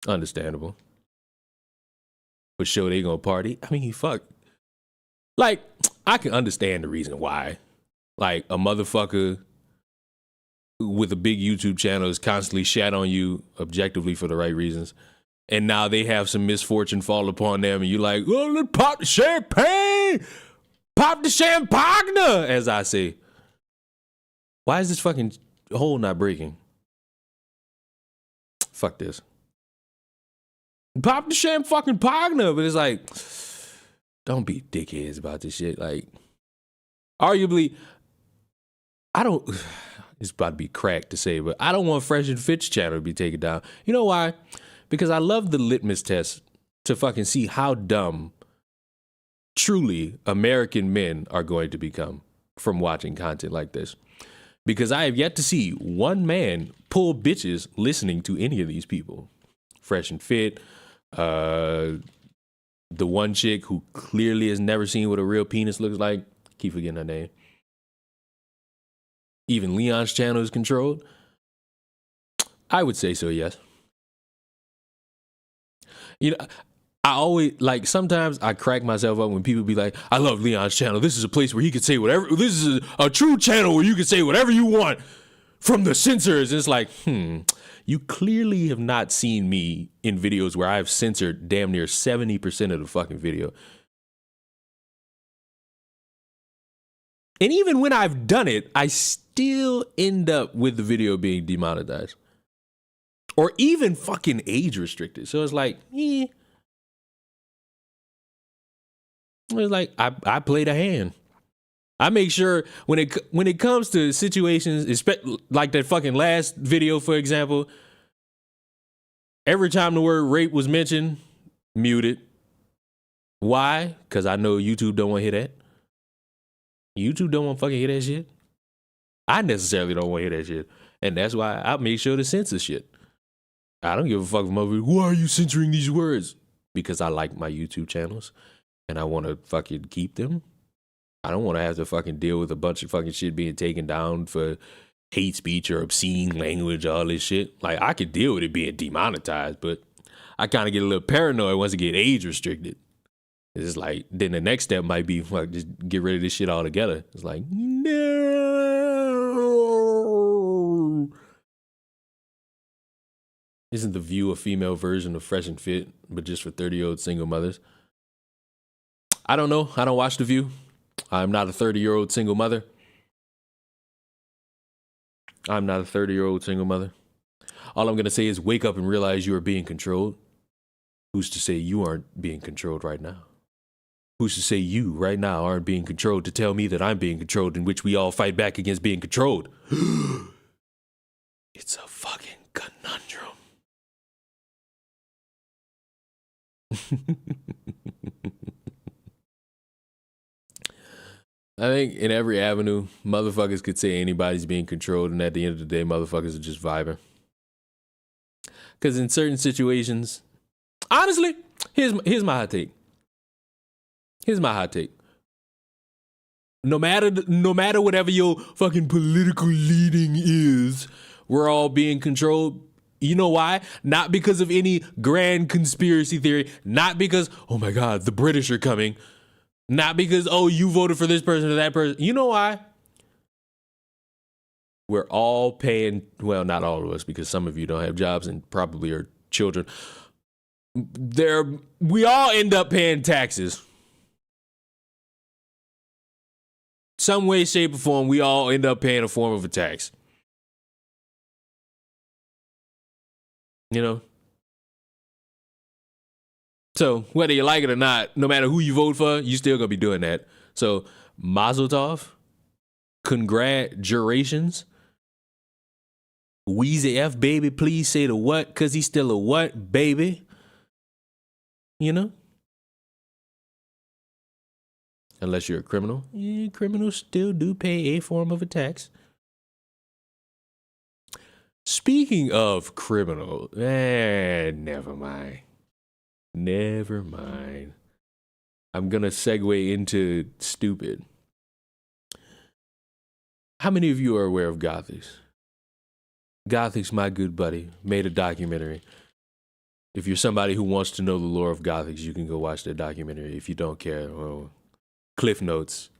Speaker 1: Understandable. But sure, they gonna party. I mean, fuck. Like, I can understand the reason why. Like, a motherfucker with a big YouTube channel is constantly shat on you objectively for the right reasons. And now they have some misfortune fall upon them, and you're like, oh, let's pop the champagne! Pop the champagne, as I say. Why is this fucking hole not breaking? Fuck this. Pop the champagne, but it's like, don't be dickheads about this shit. Like, arguably, it's about to be cracked to say, but I don't want Fresh and Fit's channel to be taken down. You know why? Because I love the litmus test to fucking see how dumb truly American men are going to become from watching content like this. Because I have yet to see one man pull bitches listening to any of these people. Fresh and Fit, the one chick who clearly has never seen what a real penis looks like. Keep forgetting her name. Even Leon's channel is controlled. I would say so, yes. You know, I always, like, sometimes I crack myself up when people be like, I love Leon's channel. This is a place where he could say whatever. This is a true channel where you can say whatever you want from the censors. And it's like, you clearly have not seen me in videos where I've censored damn near 70% of the fucking video. And even when I've done it, I still end up with the video being demonetized. Or even fucking age restricted. So it's like, It's like, I played a hand. I make sure when it comes to situations, like that fucking last video, for example, every time the word rape was mentioned, muted. Why? Because I know YouTube don't want to hear that. YouTube don't want to fucking hear that shit. I necessarily don't want to hear that shit. And that's why I make sure to censor shit. I don't give a fuck if why are you censoring these words? Because I like my YouTube channels and I want to fucking keep them. I don't want to have to fucking deal with a bunch of fucking shit being taken down for hate speech or obscene language, all this shit. Like, I could deal with it being demonetized, but I kind of get a little paranoid once it get age restricted. It's like, then the next step might be, like, just get rid of this shit altogether. It's like, no. Isn't The View a female version of Fresh and Fit, but just for 30-year-old single mothers? I don't know. I don't watch The View. I'm not a 30-year-old single mother. I'm not a 30-year-old single mother. All I'm going to say is wake up and realize you are being controlled. Who's to say you aren't being controlled right now? Who's to say you right now aren't being controlled to tell me that I'm being controlled, in which we all fight back against being controlled? It's a fucking conundrum. I think in every avenue, motherfuckers could say anybody's being controlled, and at the end of the day, motherfuckers are just vibing. Because in certain situations, honestly, here's my hot take. Here's my hot take. No matter whatever your fucking political leading is, we're all being controlled. You know why? Not because of any grand conspiracy theory. Not because, oh my God, the British are coming. Not because, oh, you voted for this person or that person. You know why? We're all paying, well, not all of us, because some of you don't have jobs and probably are children. We all end up paying taxes. Some way, shape, or form, we all end up paying a form of a tax. You know? So whether you like it or not, no matter who you vote for, you still gonna be doing that. So mazel tov, congratulations. Weezy F, baby, please say the what, cause he's still a what, baby. You know? Unless you're a criminal. Yeah, criminals still do pay a form of a tax. Speaking of criminal, never mind. Never mind. I'm gonna segue into stupid. How many of you are aware of Gothix? Gothix, my good buddy, made a documentary. If you're somebody who wants to know the lore of Gothix, you can go watch that documentary. If you don't care, well, Cliff Notes.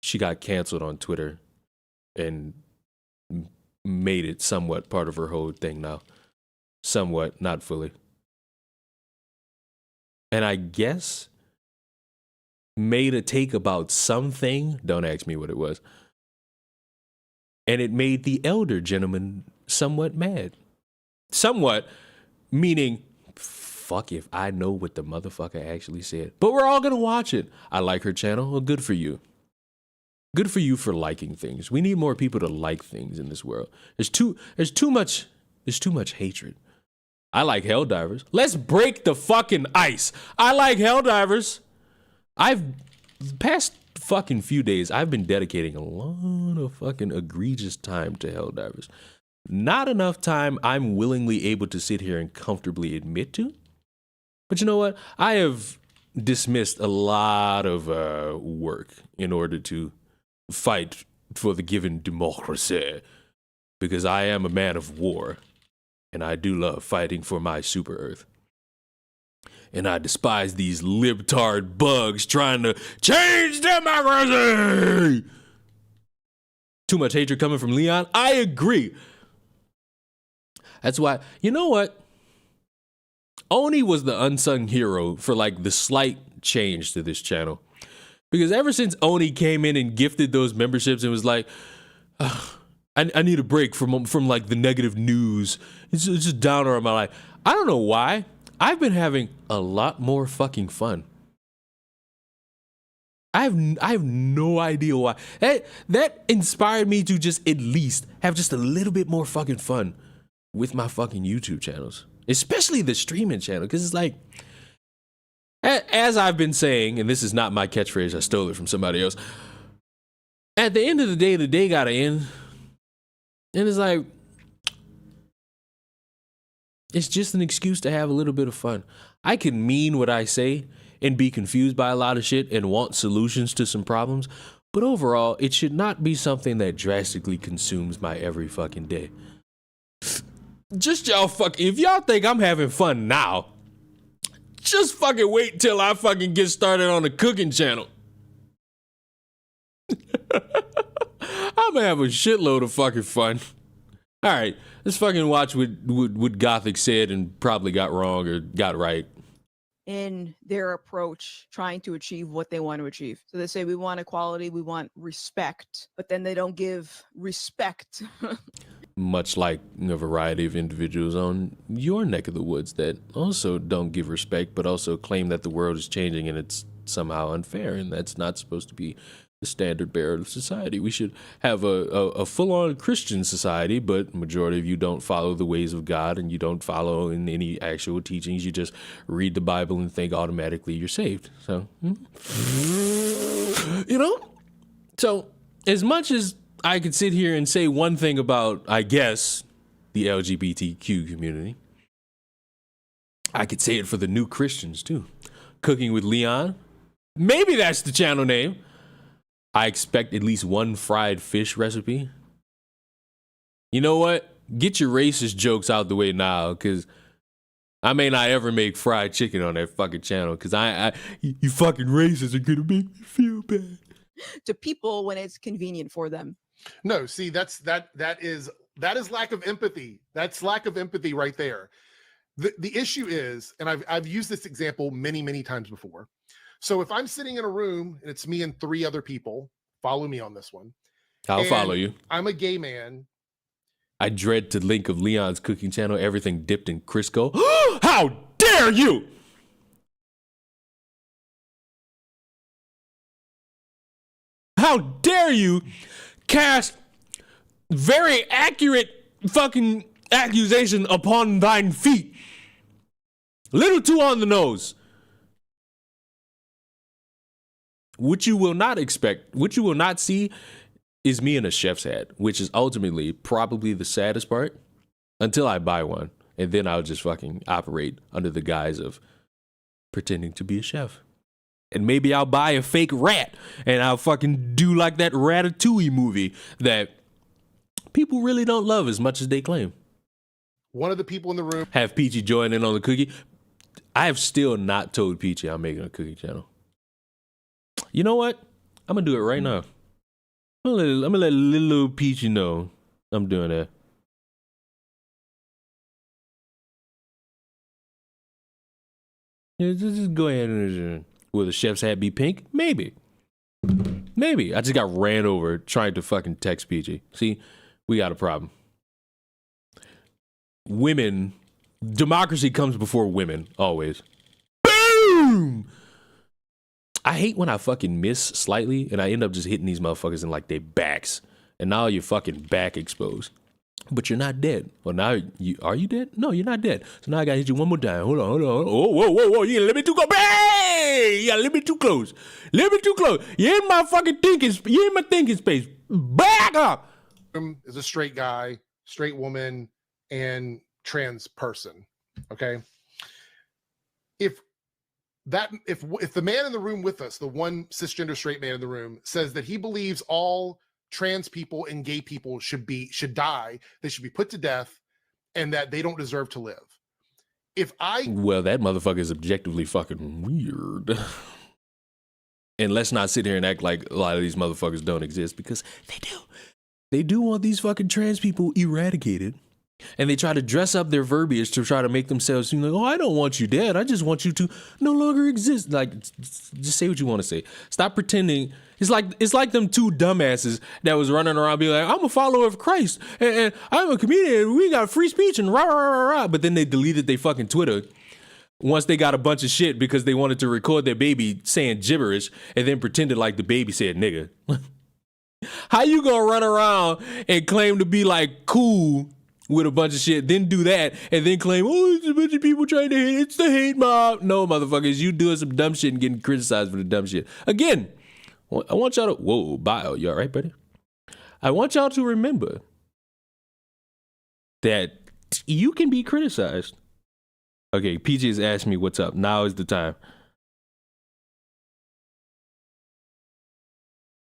Speaker 1: She got canceled on Twitter and made it somewhat part of her whole thing now. Somewhat, not fully. And I guess made a take about something. Don't ask me what it was. And it made the elder gentleman somewhat mad. Somewhat, meaning, fuck if I know what the motherfucker actually said. But we're all gonna watch it. I like her channel. Well, good for you. Good for you for liking things. We need more people to like things in this world. There's too much hatred. I like Helldivers. Let's break the fucking ice. I like Helldivers. Past fucking few days, I've been dedicating a lot of fucking egregious time to Helldivers. Not enough time I'm willingly able to sit here and comfortably admit to. But you know what? I have dismissed a lot of work in order to fight for the given democracy. Because I am a man of war. And I do love fighting for my super Earth. And I despise these libtard bugs trying to change democracy. Too much hatred coming from Leon? I agree. That's why, you know what? Oni was the unsung hero for like the slight change to this channel. Because ever since Oni came in and gifted those memberships and was like, I need a break from like the negative news. It's just downer on my life. I don't know why. I've been having a lot more fucking fun. I have no idea why. That inspired me to just at least have just a little bit more fucking fun with my fucking YouTube channels. Especially the streaming channel. Because it's like, as I've been saying, and this is not my catchphrase, I stole it from somebody else. At the end of the day gotta end. And it's like, it's just an excuse to have a little bit of fun. I can mean what I say and be confused by a lot of shit and want solutions to some problems, but overall, it should not be something that drastically consumes my every fucking day. Just y'all if y'all think I'm having fun now, just fucking wait till I fucking get started on the cooking channel. I'm gonna have a shitload of fucking fun. All right, let's fucking watch what Gothix said and probably got wrong or got right.
Speaker 12: In their approach, trying to achieve what they want to achieve. So they say, we want equality, we want respect, but then they don't give respect.
Speaker 1: Much like a variety of individuals on your neck of the woods that also don't give respect, but also claim that the world is changing and it's somehow unfair, and that's not supposed to be the standard bearer of society. We should have a full-on Christian society, but majority of you don't follow the ways of God and you don't follow in any actual teachings. You just read the Bible and think automatically you're saved. So, you know? So, as much as I could sit here and say one thing about, I guess, the LGBTQ community, I could say it for the new Christians too. Cooking with Leon. Maybe that's the channel name. I expect at least one fried fish recipe. You know what? Get your racist jokes out the way now, because I may not ever make fried chicken on that fucking channel, because you fucking racists are gonna make me feel bad.
Speaker 12: To people when it's convenient for them.
Speaker 13: No, see, that is lack of empathy. That's lack of empathy right there. The issue is, and I've used this example many times before. So if I'm sitting in a room and it's me and 3 other people, follow me on this one.
Speaker 1: I'll follow you.
Speaker 13: I'm a gay man.
Speaker 1: I dread to link of Leon's cooking channel, everything dipped in Crisco. How dare you! how dare you cast very accurate fucking accusation upon thine feet. Little too on the nose. What you will not expect, what you will not see is me in a chef's hat, which is ultimately probably the saddest part until I buy one. And then I'll just fucking operate under the guise of pretending to be a chef. And maybe I'll buy a fake rat and I'll fucking do like that Ratatouille movie that people really don't love as much as they claim.
Speaker 13: One of the people in the room.
Speaker 1: Have Peachy join in on the cookie. I have still not told Peachy I'm making a cookie channel. You know what? I'm going to do it right now. I'm gonna let little Peachy know I'm doing that. Yeah, just go ahead and will the chef's hat be pink? Maybe. Maybe. I just got ran over trying to fucking text Peachy. See, we got a problem. Women, democracy comes before women, always. Boom! I hate when I fucking miss slightly and I end up just hitting these motherfuckers in like their backs. And now you're fucking back exposed. But you're not dead. Well, now, are you dead? No, you're not dead. So now I gotta hit you one more time. Hold on. Oh, whoa. You gotta let me too close. Hey! You gotta let me too close. Let me too close. You're in my fucking thinking space. Back up!
Speaker 13: Is a straight guy, straight woman, and trans person. Okay? If the man in the room with us, the one cisgender straight man in the room, says that he believes all trans people and gay people should die, they should be put to death, and that they don't deserve to live. Well, that motherfucker is objectively fucking weird. And let's not sit here and act like a lot of these motherfuckers don't exist, because they do. They do want these fucking trans people eradicated. And they try to dress up their verbiage to try to make themselves seem like, oh, I don't want you dead. I just want you to no longer exist. Like, just say what you want to say. Stop pretending. It's like them two dumbasses that was running around being like, I'm a follower of Christ and I'm a comedian. We got free speech and rah, rah, rah, rah. But then they deleted their fucking Twitter once they got a bunch of shit because they wanted to record their baby saying gibberish and then pretended like the baby said nigga. How you gonna run around and claim to be like cool with a bunch of shit, then do that, and then claim, oh, it's a bunch of people trying to hate, it's the hate mob. No, motherfuckers, you doing some dumb shit and getting criticized for the dumb shit. Again, I want y'all to, whoa, bio, you all right, buddy? I want y'all to remember that you can be criticized. Okay, PJ has asked me what's up. Now is the time.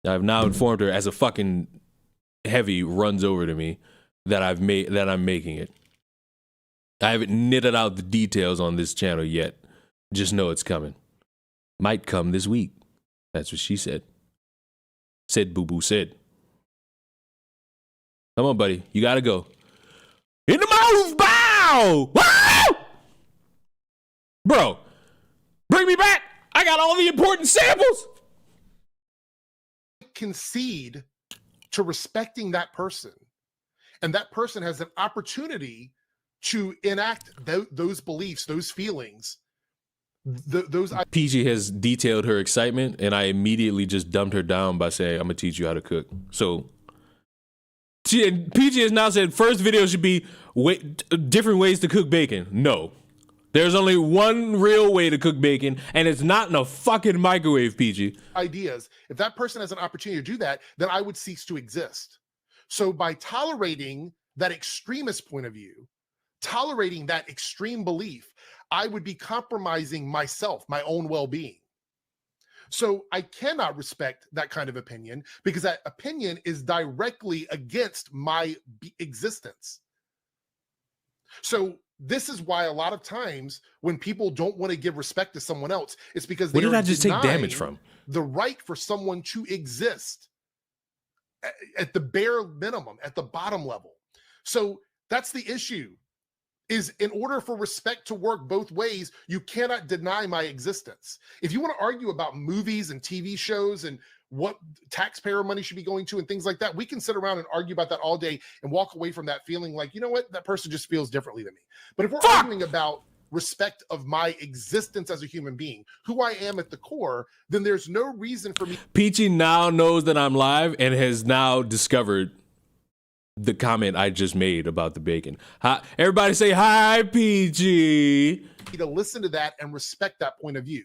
Speaker 13: I've now informed her as a fucking heavy runs over to me that I'm making it. I haven't knitted out the details on this channel yet. Just know it's coming. Might come this week. That's what she said. Said boo boo said. Come on, buddy. You gotta go. In the mouth, bow! Woo! Bro, bring me back. I got all the important samples. Concede to respecting that person. And that person has an opportunity to enact those beliefs, those feelings.
Speaker 1: PG has detailed her excitement, and I immediately just dumped her down by saying, I'm going to teach you how to cook. So PG has now said first video should be different ways to cook bacon. No. There's only one real way to cook bacon, and it's not in a fucking microwave, PG.
Speaker 13: Ideas. If that person has an opportunity to do that, then I would cease to exist. So by tolerating that extremist point of view, tolerating that extreme belief, I would be compromising myself, my own well-being. So I cannot respect that kind of opinion because that opinion is directly against my existence. So this is why a lot of times when people don't want to give respect to someone else, it's because they
Speaker 1: What did I just take damage from?
Speaker 13: The right for someone to exist at the bare minimum, at the bottom level. So that's the issue, is in order for respect to work both ways, you cannot deny my existence. If you want to argue about movies and TV shows and what taxpayer money should be going to and things like that, we can sit around and argue about that all day and walk away from that feeling like, you know what, that person just feels differently than me. But if we're arguing about respect of my existence as a human being, who I am at the core, then there's no reason for me.
Speaker 1: Peachy now knows that I'm live and has now discovered the comment I just made about the bacon. Hi, everybody say hi, Peachy.
Speaker 13: To listen to that and respect that point of view.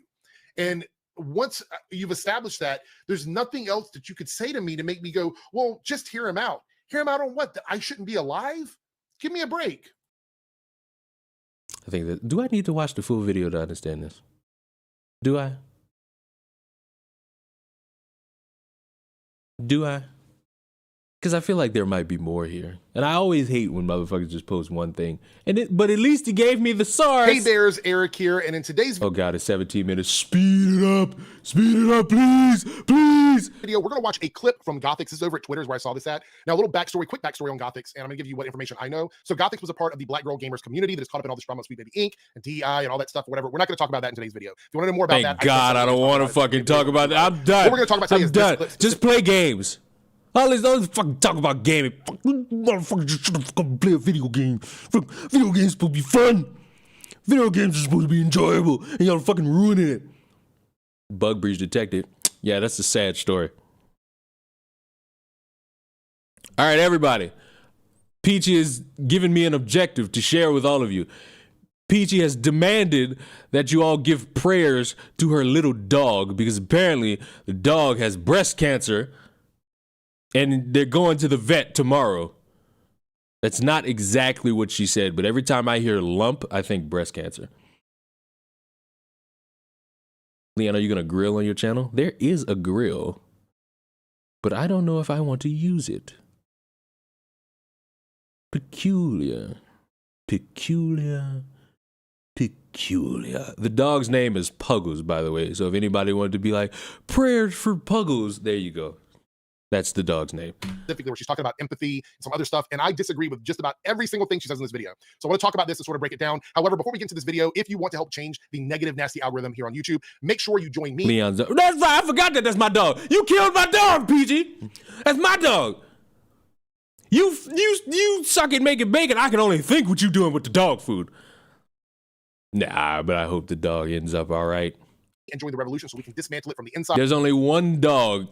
Speaker 13: And once you've established that, there's nothing else that you could say to me to make me go, well, just hear him out. Hear him out on what? That I shouldn't be alive? Give me a break.
Speaker 1: I think that, do I need to watch the full video to understand this? Do I? Do I? Because I feel like there might be more here. And I always hate when motherfuckers just post one thing. But at least he gave me the source.
Speaker 13: Hey Bears, Eric here, and in today's
Speaker 1: oh god, it's 17 minutes. Speed it up, please, please.
Speaker 13: Video, we're gonna watch a clip from Gothix. This is over at Twitter is where I saw this at. Now a little backstory, quick backstory on Gothix, and I'm gonna give you what information I know. So Gothix was a part of the Black Girl Gamers community that is caught up in all this drama with Sweet Baby Inc. and DEI and all that stuff, whatever. We're not gonna talk about that in today's video. If you want to know more about
Speaker 1: Thank
Speaker 13: that,
Speaker 1: God, I don't want to fucking talk about that. I'm done.
Speaker 13: What we're gonna talk about today is
Speaker 1: done.
Speaker 13: This
Speaker 1: just play games. All this fucking talk about gaming. Motherfucker just should fucking play a video game. Video games supposed to be fun. Video games are supposed to be enjoyable. And y'all fucking ruining it. Bug breach detected. Yeah, that's a sad story. All right, everybody. Peachy is giving me an objective to share with all of you. Peachy has demanded that you all give prayers to her little dog because apparently the dog has breast cancer. And they're going to the vet tomorrow. That's not exactly what she said, but every time I hear lump, I think breast cancer. Leon, are you going to grill on your channel? There is a grill, but I don't know if I want to use it. Peculiar. Peculiar. Peculiar. The dog's name is Puggles, by the way. So if anybody wanted to be like, prayers for Puggles, there you go. That's the dog's name.
Speaker 13: Specifically, where she's talking about empathy and some other stuff, and I disagree with just about every single thing she says in this video. So I want to talk about this and sort of break it down. However, before we get into this video, if you want to help change the negative, nasty algorithm here on YouTube, make sure you join me.
Speaker 1: Leon's. That's right. I forgot that. That's my dog. You killed my dog, PG. That's my dog. You suck at making bacon. I can only think what you doing with the dog food. Nah, but I hope the dog ends up all right.
Speaker 13: And join the revolution so we can dismantle it from the inside.
Speaker 1: There's only one dog.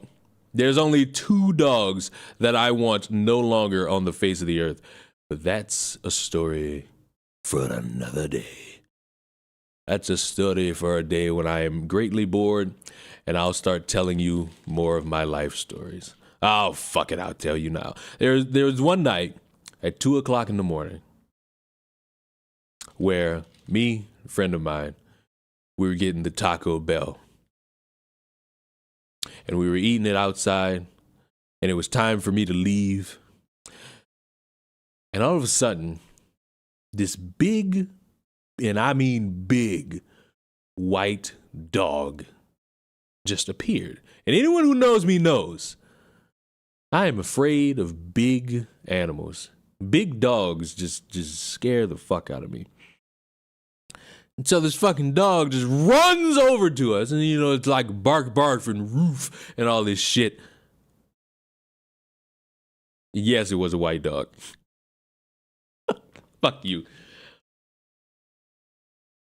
Speaker 1: There's only 2 dogs that I want no longer on the face of the earth. But that's a story for another day. That's a story for a day when I am greatly bored and I'll start telling you more of my life stories. Oh, fuck it, I'll tell you now. There was one night at 2 o'clock in the morning where me, a friend of mine, we were getting the Taco Bell. And we were eating it outside, and it was time for me to leave. And all of a sudden, this big, and I mean big, white dog just appeared. And anyone who knows me knows I am afraid of big animals. Big dogs just scare the fuck out of me. And so this fucking dog just runs over to us, and you know, it's like bark, bark, and roof, and all this shit. Yes, it was a white dog. Fuck you.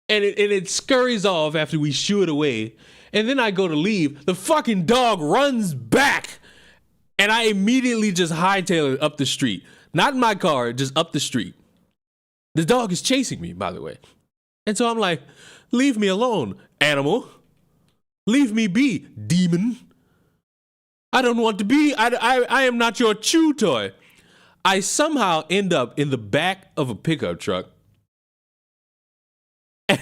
Speaker 1: And it scurries off after we shoo it away, and then I go to leave. The fucking dog runs back, and I immediately just hightail it up the street. Not in my car, just up the street. The dog is chasing me, by the way. And so I'm like, leave me alone, animal. Leave me be, demon. I don't want to be, I am not your chew toy. I somehow end up in the back of a pickup truck. And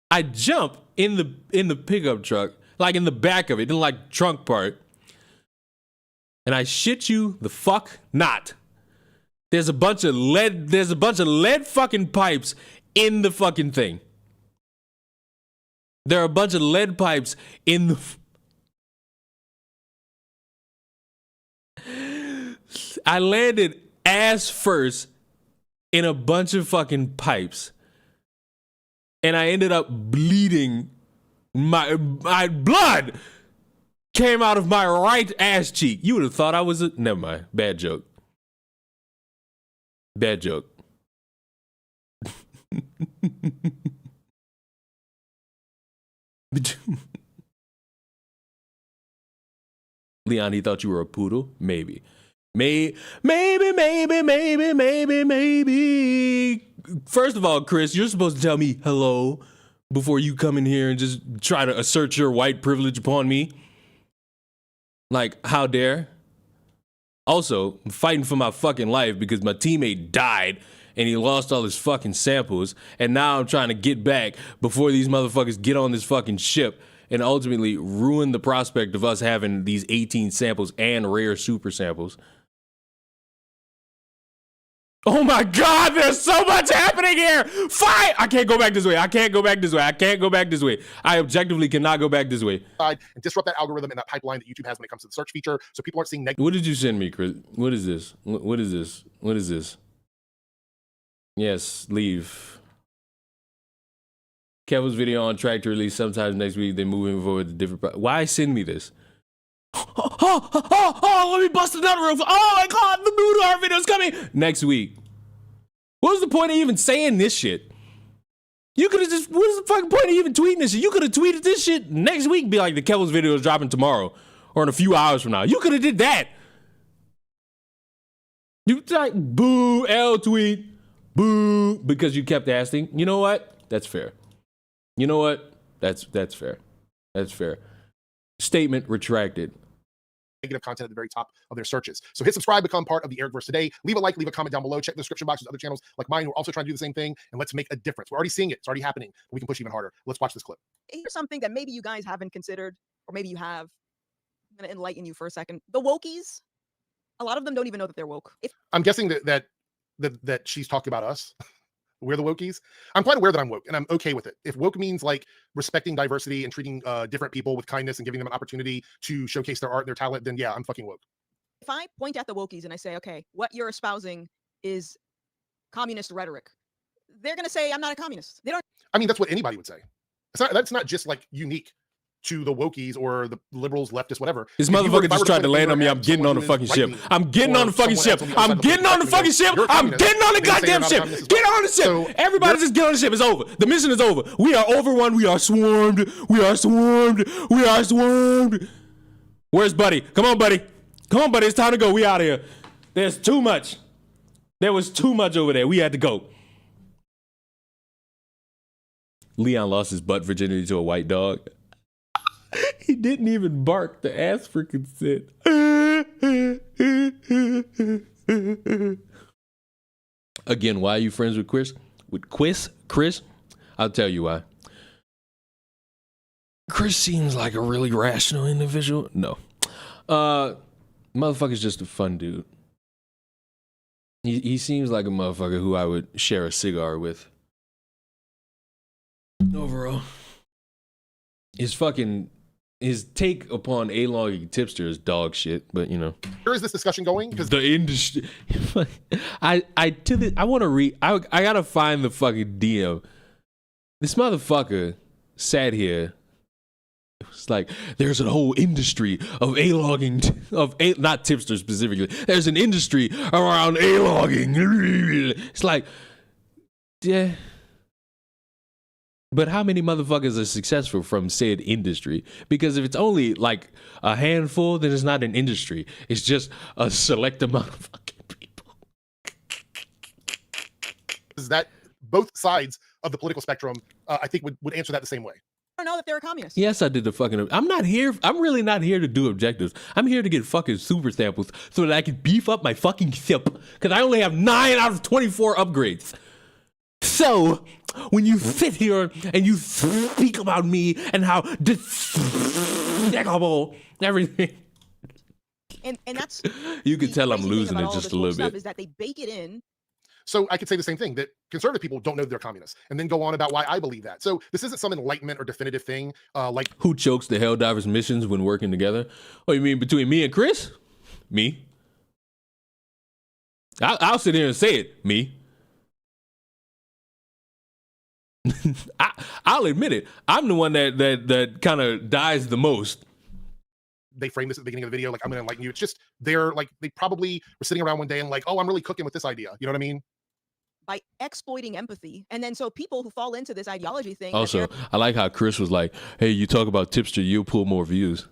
Speaker 1: I jump in the pickup truck, like in the back of it, in like trunk part. And I shit you the fuck not. There's a bunch of lead fucking pipes in the fucking thing. There are a bunch of lead pipes in the... I landed ass first in a bunch of fucking pipes. And I ended up bleeding. My blood came out of my right ass cheek. You would have thought I was a... Never mind. Bad joke. Bad joke. Leon, he thought you were a poodle? Maybe. Maybe. First of all, Chris, you're supposed to tell me hello before you come in here and just try to assert your white privilege upon me. Like, how dare? Also, I'm fighting for my fucking life because my teammate died and he lost all his fucking samples, and now I'm trying to get back before these motherfuckers get on this fucking ship and ultimately ruin the prospect of us having these 18 samples and rare super samples. Oh my God, there's so much happening here! Fight! I can't go back this way. I can't go back this way. I can't go back this way. I objectively cannot go back this way.
Speaker 13: And disrupt that algorithm and that pipeline that YouTube has when it comes to the search feature, so people aren't seeing negative.
Speaker 1: What did you send me, Chris? What is this? What is this? What is this? Yes, leave. Kevin's video on track to release sometimes next week. They're moving forward to different. Why send me this? Oh, let me bust another roof. Oh my God, the new art video's coming next week. What was the point of even saying this shit? You could have just, what is the fucking point of even tweeting this shit? You could have tweeted this shit next week, be like, the Kevin's video is dropping tomorrow or in a few hours from now. You could have did that. You like, boo, L tweet, boo, because you kept asking. You know what? That's fair. You know what? That's fair. That's fair. Statement retracted.
Speaker 13: Negative content at the very top of their searches. So hit subscribe, become part of the Ericverse today. Leave a like, leave a comment down below. Check the description box. There's other channels like mine who are also trying to do the same thing, and let's make a difference. We're already seeing it. It's already happening. We can push even harder. Let's watch this clip.
Speaker 12: Here's something that maybe you guys haven't considered, or maybe you have. I'm going to enlighten you for a second. The wokies, a lot of them don't even know that they're woke.
Speaker 13: I'm guessing that she's talking about us. We're the wokies. I'm quite aware that I'm woke, and I'm okay with it. If woke means like respecting diversity and treating different people with kindness and giving them an opportunity to showcase their art and their talent, then yeah, I'm fucking woke.
Speaker 12: If I point at the wokies and I say, okay, what you're espousing is communist rhetoric, they're going to say, I'm not a communist. They don't.
Speaker 13: I mean, that's what anybody would say. That's not just like unique to the wokies or the liberals, leftists, whatever.
Speaker 1: This motherfucker just tried to land on me. I'm getting on the fucking ship. I'm getting on the fucking ship. I'm getting on the fucking ship. I'm getting on the goddamn ship. Get on the ship. Everybody just get on the ship. It's over. The mission is over. We are overrun. We are swarmed. We are swarmed. We are swarmed. Where's Buddy? Come on, Buddy. Come on, Buddy. It's time to go. We out of here. There's too much. There was too much over there. We had to go. Leon lost his butt virginity to a white dog. He didn't even bark to ask for consent. Again, why are you friends with Chris? Chris? I'll tell you why. Chris seems like a really rational individual. No. Motherfucker's just a fun dude. He seems like a motherfucker who I would share a cigar with. Overall. His take upon A-logging tipster is dog shit, but you know.
Speaker 13: Where is this discussion going? Because
Speaker 1: the industry. I want to read. I gotta find the fucking DM. This motherfucker sat here. It was like there's a whole industry of A-logging, not tipsters specifically. There's an industry around A-logging. It's like, yeah. But how many motherfuckers are successful from said industry? Because if it's only like a handful, then it's not an industry. It's just a select amount of fucking people.
Speaker 13: Is that both sides of the political spectrum, I think would answer that the same way.
Speaker 12: I don't know that they're a communist.
Speaker 1: Yes, I did the fucking. I'm really not here to do objectives. I'm here to get fucking super samples so that I can beef up my fucking ship. Because I only have 9 out of 24 upgrades. So, when you sit here and you speak about me and how despicable everything,
Speaker 12: and that's
Speaker 1: you can tell I'm losing it just a little bit.
Speaker 12: Is that they bake it in?
Speaker 13: So I could say the same thing, that conservative people don't know they're communists, and then go on about why I believe that. So this isn't some enlightenment or definitive thing. Like
Speaker 1: who chokes the Helldivers missions when working together? Oh, you mean between me and Chris? Me. I'll sit here and say it. Me. I'll admit it. I'm the one that kind of dies the most.
Speaker 13: They frame this at the beginning of the video like, I'm going to enlighten you. It's just, they're like, they probably were sitting around one day and like, oh, I'm really cooking with this idea. You know what I mean?
Speaker 12: by exploiting empathy. And then so people who fall into this ideology thing.
Speaker 1: Also, I like how Chris was like, hey, you talk about Tipster, you'll pull more views.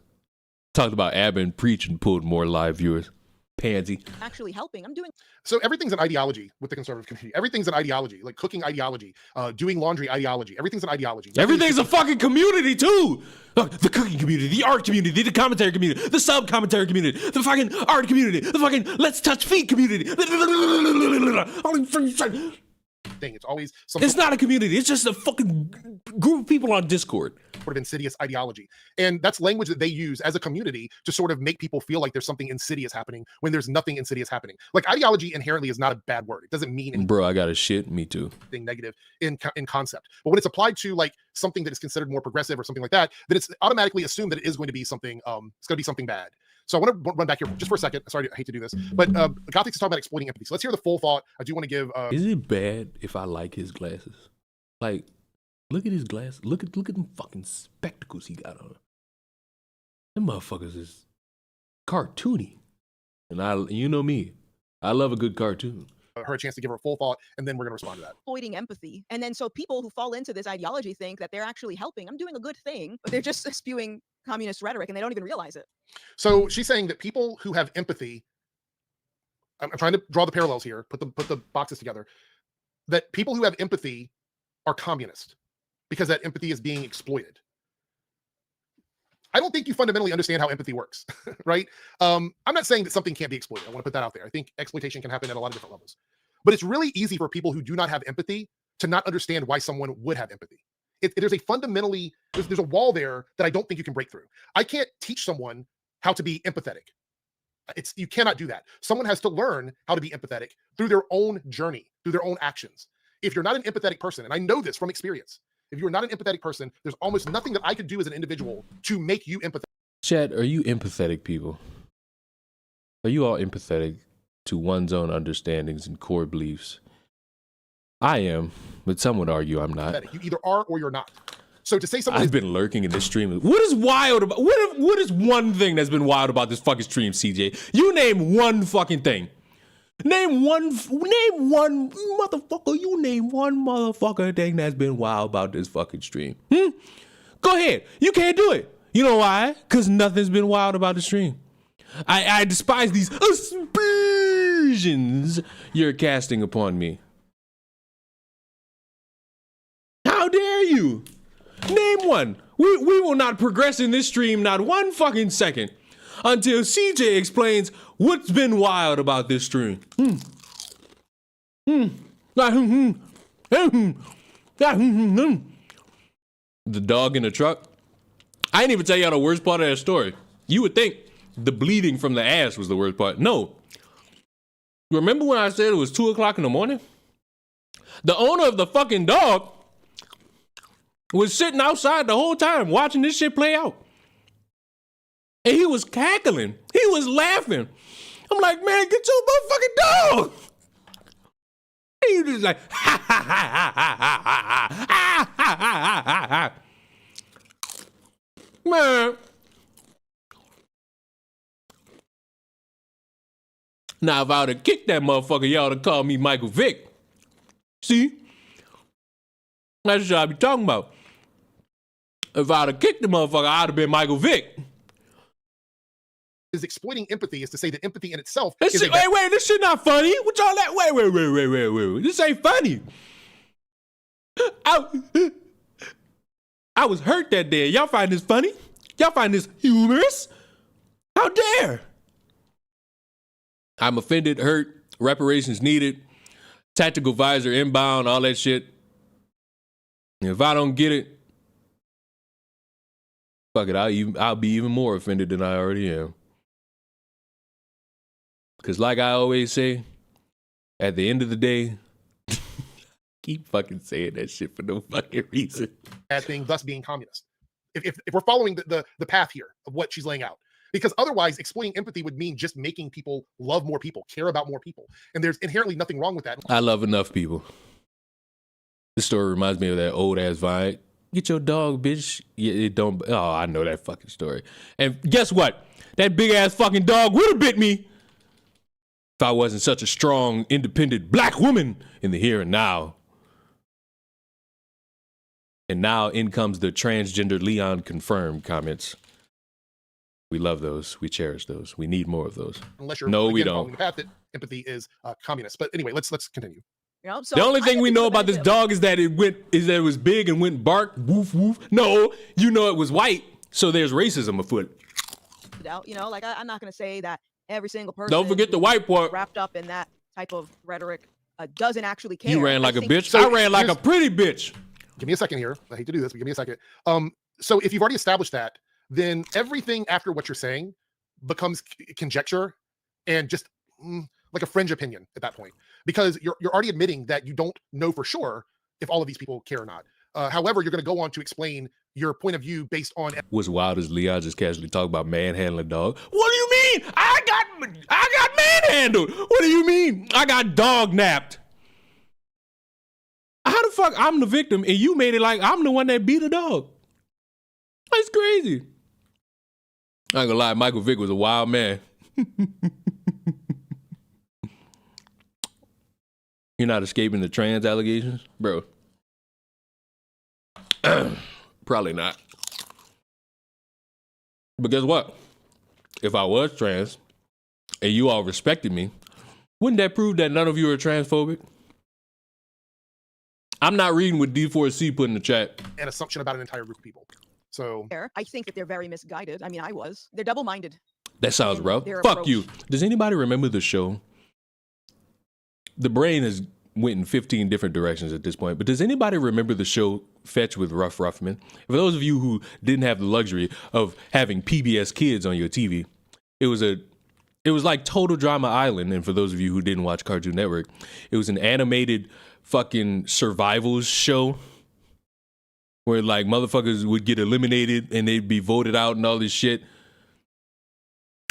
Speaker 1: Talked about Abba and Preach and pulled more live viewers. Pansy.
Speaker 12: Actually helping. I'm doing.
Speaker 13: So everything's an ideology with the conservative community. Everything's an ideology, like cooking ideology, doing laundry ideology. Everything's an ideology.
Speaker 1: Everything's a fucking community too. The cooking community, the art community, the commentary community, the sub commentary community, the fucking art community, the fucking let's touch feet community.
Speaker 13: Thing. It's always some.
Speaker 1: It's not a community. It's just a fucking group of people on Discord.
Speaker 13: Sort of insidious ideology, and that's language that they use as a community to sort of make people feel like there's something insidious happening when there's nothing insidious happening. Like ideology inherently is not a bad word. It doesn't mean anything.
Speaker 1: Bro, I got a shit. Me too.
Speaker 13: Negative in concept, but when it's applied to like something that is considered more progressive or something like that, then it's automatically assumed that it is going to be something. It's going to be something bad. So I want to run back here just for a second. Sorry, I hate to do this, but Gothics is talking about exploiting empathy. So let's hear the full thought. I do want to give.
Speaker 1: Is it bad if I like his glasses? Like, look at his glasses. Look at them fucking spectacles he got on. Them motherfuckers is cartoony, and you know me, I love a good cartoon.
Speaker 13: Her a chance to give her a full thought, and then we're gonna respond to that.
Speaker 12: Exploiting empathy, and then so people who fall into this ideology think that they're actually helping. I'm doing a good thing, but they're just spewing communist rhetoric, and they don't even realize it.
Speaker 13: So she's saying that people who have empathy, I'm trying to draw the parallels here, put the boxes together, that people who have empathy are communist because that empathy is being exploited. I don't think you fundamentally understand how empathy works, right? I'm not saying that something can't be exploited. I want to put that out there. I think exploitation can happen at a lot of different levels, but it's really easy for people who do not have empathy to not understand why someone would have empathy. There's a fundamentally, there's a wall there that I don't think you can break through. I can't teach someone how to be empathetic. You cannot do that. Someone has to learn how to be empathetic through their own journey, through their own actions. If you're not an empathetic person, and I know this from experience, if you're not an empathetic person, there's almost nothing that I could do as an individual to make you empathetic.
Speaker 1: Chad, are you empathetic people? Are you all empathetic to one's own understandings and core beliefs? I am, but some would argue I'm not.
Speaker 13: You either are or you're not. So to say something,
Speaker 1: I've been lurking in this stream. What is wild about? What is one thing that's been wild about this fucking stream, CJ? You name one fucking thing. Name one motherfucker. You name one motherfucker thing that's been wild about this fucking stream. Go ahead. You can't do it. You know why? Because nothing's been wild about the stream. I despise these aspersions you're casting upon me. How dare you? Name one. We will not progress in this stream not one fucking second until CJ explains what's been wild about this stream. The dog in the truck. I didn't even tell y'all the worst part of that story. You would think the bleeding from the ass was the worst part. No. Remember when I said it was 2 o'clock in the morning? The owner of the fucking dog was sitting outside the whole time watching this shit play out. And he was cackling. He was laughing. I'm like, man, get your motherfucking dog. And he was just like, ha ha ha ha ha ha ha ha ha ha ha. Man. Now, if I would have kicked that motherfucker, y'all would have called me Michael Vick. See? That's what I be talking about. If I'd have kicked the motherfucker, I'd have been Michael Vick.
Speaker 13: Is exploiting empathy is to say that empathy in itself
Speaker 1: this
Speaker 13: is
Speaker 1: shit, wait, this shit not funny. What y'all that? Wait. This ain't funny. I was hurt that day. Y'all find this funny? Y'all find this humorous? How dare? I'm offended, hurt, reparations needed, tactical visor inbound, all that shit. If I don't get it, fuck it, I'll be even more offended than I already am. Because like I always say, at the end of the day, keep fucking saying that shit for no fucking reason.
Speaker 13: Bad thing, thus being communist. If we're following the path here of what she's laying out. Because otherwise, exploiting empathy would mean just making people love more people, care about more people. And there's inherently nothing wrong with that.
Speaker 1: I love enough people. This story reminds me of that old ass Vine. Get your dog, bitch. Yeah, it don't. Oh, I know that fucking story. And guess what? That big ass fucking dog would have bit me. If I wasn't such a strong, independent black woman in the here and now. And now in comes the transgender Leon confirmed comments. We love those. We cherish those. We need more of those.
Speaker 13: Unless you're
Speaker 1: no, we
Speaker 13: again,
Speaker 1: don't.
Speaker 13: following the path that empathy is communist. But anyway, let's continue.
Speaker 12: You know, so
Speaker 1: The only thing we know about this dog is that it was big and went bark, woof woof. No, you know it was white, so there's racism afoot.
Speaker 12: You know, like I'm not going to say that every single person.
Speaker 1: Don't forget the white part.
Speaker 12: Wrapped up in that type of rhetoric doesn't actually care.
Speaker 1: You ran like a bitch.
Speaker 13: So
Speaker 1: I ran like a pretty bitch.
Speaker 13: Give me a second here. I hate to do this, but give me a second. So if you've already established that, then everything after what you're saying becomes conjecture and just like a fringe opinion at that point, because you're already admitting that you don't know for sure if all of these people care or not. However, you're going to go on to explain your point of view based on
Speaker 1: What's wild is Leon just casually talk about manhandling dog. What do you mean? I got manhandled. What do you mean? I got dog napped. How the fuck I'm the victim and you made it like I'm the one that beat a dog? That's crazy. I ain't gonna lie, Michael Vick was a wild man. You're not escaping the trans allegations? Bro. Probably not. But guess what? If I was trans and you all respected me, wouldn't that prove that none of you are transphobic? I'm not reading what D4C put in the chat.
Speaker 13: an assumption about an entire group of people. So
Speaker 12: I think that they're very misguided. I mean, I was. They're double-minded.
Speaker 1: That sounds rough.
Speaker 12: their
Speaker 1: Fuck
Speaker 12: approach.
Speaker 1: you. Does anybody remember the show? The brain has went in 15 different directions at this point, but does anybody remember the show Fetch with Ruff Ruffman? For those of you who didn't have the luxury of having PBS Kids on your TV, it was like Total Drama Island, and for those of you who didn't watch Cartoon Network, it was an animated fucking survivals show where like motherfuckers would get eliminated and they'd be voted out and all this shit.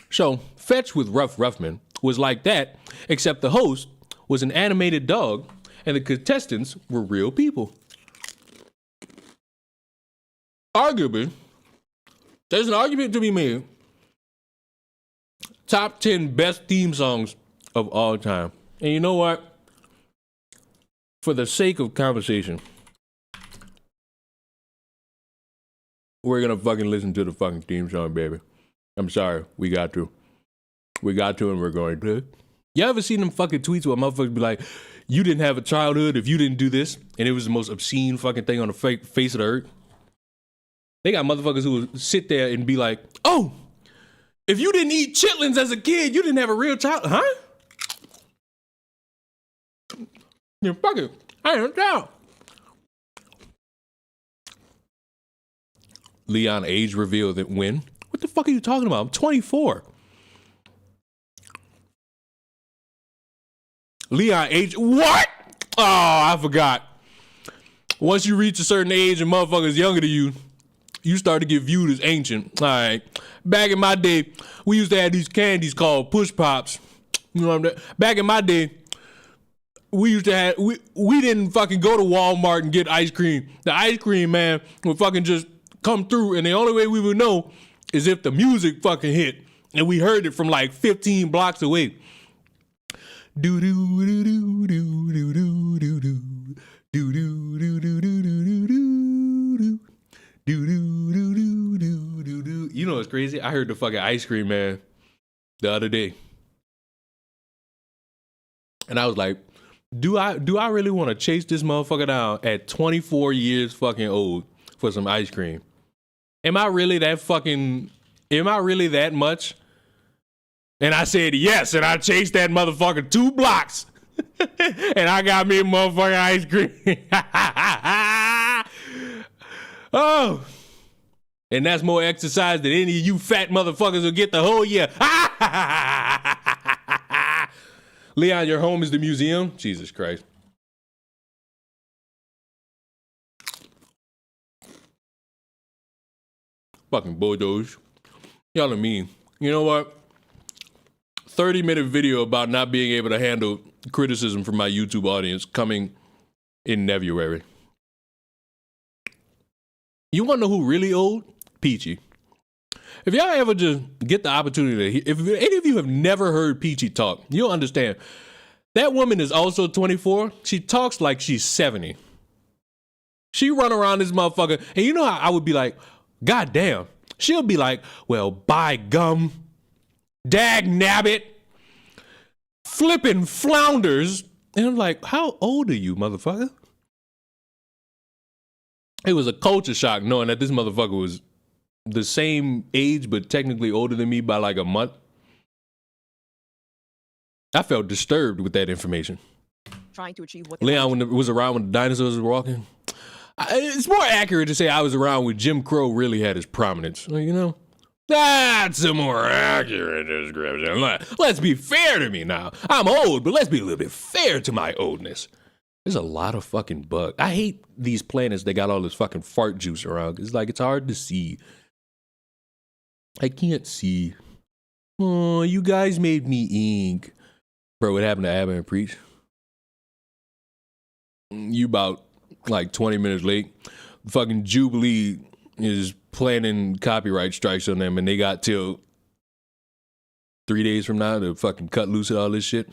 Speaker 1: So Fetch with Ruff Ruffman was like that, except the host was an animated dog and the contestants were real people. Arguably, there's an argument to be made. Top 10 best theme songs of all time. And you know what? For the sake of conversation, we're gonna fucking listen to the fucking theme song, baby. I'm sorry, we got to. We got to and we're going to. You ever seen them fucking tweets where motherfuckers be like, you didn't have a childhood if you didn't do this, and it was the most obscene fucking thing on the face of the earth? They got motherfuckers who will sit there and be like, oh, if you didn't eat chitlins as a kid, you didn't have a real child, huh? Yeah, fuck it. I ain't a child. Leon age reveal that when? What the fuck are you talking about? I'm 24. Leon age, what? Oh, I forgot. Once you reach a certain age and motherfuckers younger than you start to get viewed as ancient. All right. Back in my day, we used to have these candies called push pops. You know what I'm saying? Back in my day, we used to have, we didn't fucking go to Walmart and get ice cream. The ice cream man would fucking just come through, and the only way we would know is if the music fucking hit and we heard it from like 15 blocks away. Do do do do do do do do do do do do do do do do do. You know what's crazy? I heard the fucking ice cream man the other day, and I was like, do I really want to chase this motherfucker down at 24 years fucking old for some ice cream? Am I really that much? And I said yes, and I chased that motherfucker 2 blocks. And I got me a motherfucking ice cream. Oh. And that's more exercise than any of you fat motherfuckers will get the whole year. Leon, your home is the museum? Jesus Christ. Fucking bulldoze. Y'all are mean. You know what? 30-minute video about not being able to handle criticism from my YouTube audience coming in February. You want to know who really old? Peachy. If y'all ever just get the opportunity to, if any of you have never heard Peachy talk, you'll understand. That woman is also 24. She talks like she's 70. She run around this motherfucker, and you know how I would be like, God damn. She'll be like, well, by gum, dag nabbit, flipping flounders. And I'm like, how old are you, motherfucker? It was a culture shock knowing that this motherfucker was the same age, but technically older than me by like a month. I felt disturbed with that information.
Speaker 12: Trying to achieve what
Speaker 1: Leon was around when the dinosaurs were walking. It's more accurate to say I was around when Jim Crow really had his prominence. You know? That's a more accurate description. Let's be fair to me now. I'm old, but let's be a little bit fair to my oldness. There's a lot of fucking bugs. I hate these planets that got all this fucking fart juice around. It's like, it's hard to see. I can't see. Oh, you guys made me ink. Bro, what happened to Abba and Preach? You about like 20 minutes late. Fucking Jubilee is planning copyright strikes on them, and they got till 3 days from now to fucking cut loose at all this shit.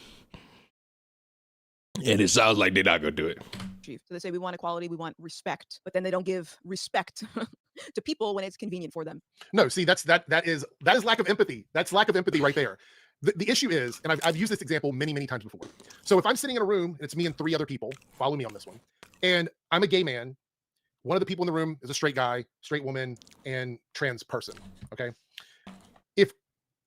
Speaker 1: And it sounds like they're not gonna do it.
Speaker 12: So they say we want equality, we want respect, but then they don't give respect to people when it's convenient for them.
Speaker 13: No, see, that is lack of empathy. That's lack of empathy right there. The issue is, and I've used this example many times before. So if I'm sitting in a room and it's me and 3 other people, follow me on this one, and I'm a gay man, one of the people in the room is a straight guy, straight woman, and trans person. Okay, if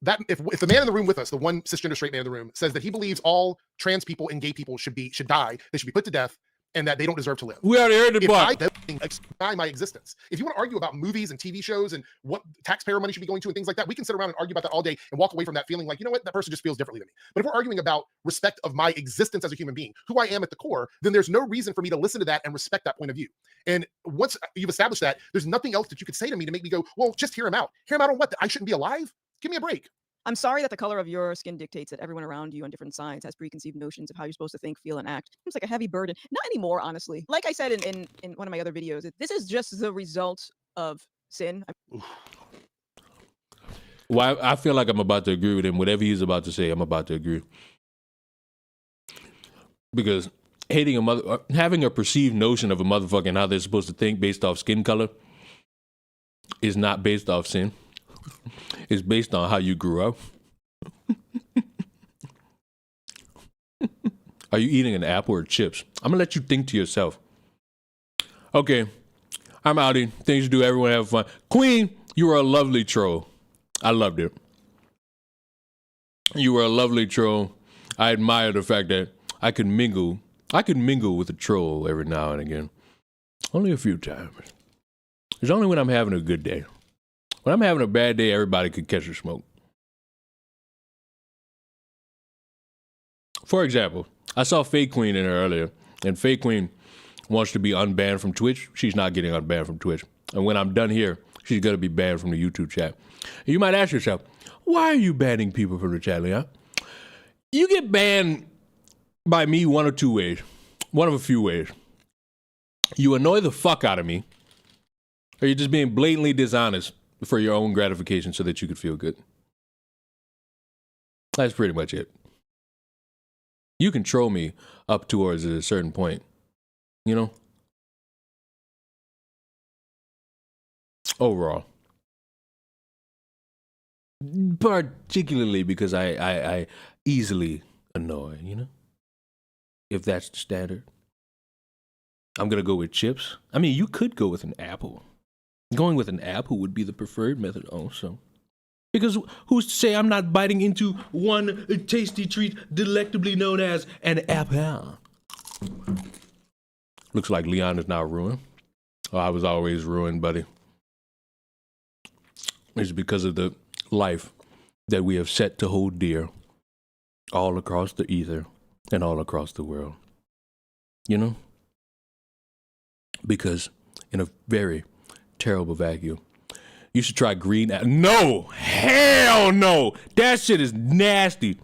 Speaker 13: the man in the room with us, the one cisgender straight man in the room, says that he believes all trans people and gay people should die, they should be put to death, and that they don't deserve to live.
Speaker 1: We already heard the part.
Speaker 13: Deny my existence. If you want to argue about movies and TV shows and what taxpayer money should be going to and things like that, we can sit around and argue about that all day and walk away from that feeling like, you know what, that person just feels differently than me. But if we're arguing about respect of my existence as a human being, who I am at the core, then there's no reason for me to listen to that and respect that point of view. And once you've established that, there's nothing else that you could say to me to make me go, well, just hear him out. Hear him out on what? That I shouldn't be alive? Give me a break.
Speaker 12: I'm sorry that the color of your skin dictates that everyone around you on different sides has preconceived notions of how you're supposed to think, feel, and act. It's like a heavy burden. Not anymore, honestly. Like I said in one of my other videos, this is just the result of sin.
Speaker 1: Well, I feel like I'm about to agree with him. Whatever he's about to say, I'm about to agree. Because having a perceived notion of a motherfucker and how they're supposed to think based off skin color is not based off sin. It's based on how you grew up. Are you eating an apple or chips? I'm gonna let you think to yourself. Okay, I'm outie. Things to do. Everyone have fun. Queen, you were a lovely troll. I loved it. You were a lovely troll. I admire the fact that I could mingle with a troll every now and again. Only a few times. It's only when I'm having a good day. When I'm having a bad day, everybody could catch a smoke. For example, I saw Fake Queen in here earlier, and Fake Queen wants to be unbanned from Twitch. She's not getting unbanned from Twitch. And when I'm done here, she's going to be banned from the YouTube chat. And you might ask yourself, why are you banning people from the chat, Leon? You get banned by me one of two ways. One of a few ways. You annoy the fuck out of me, or you're just being blatantly dishonest for your own gratification so that you could feel good. That's pretty much it. You can troll me up towards a certain point, you know? Overall. Particularly because I easily annoy, you know? If that's the standard. I'm going to go with chips. I mean, you could go with an apple. Going with an apple would be the preferred method also. Because who's to say I'm not biting into one tasty treat delectably known as an apple? Looks like Leon is now ruined. Oh, I was always ruined, buddy. It's because of the life that we have set to hold dear all across the ether and all across the world. You know? Because in a very terrible vacuum, you should try green apple. No! Hell no! That shit is nasty.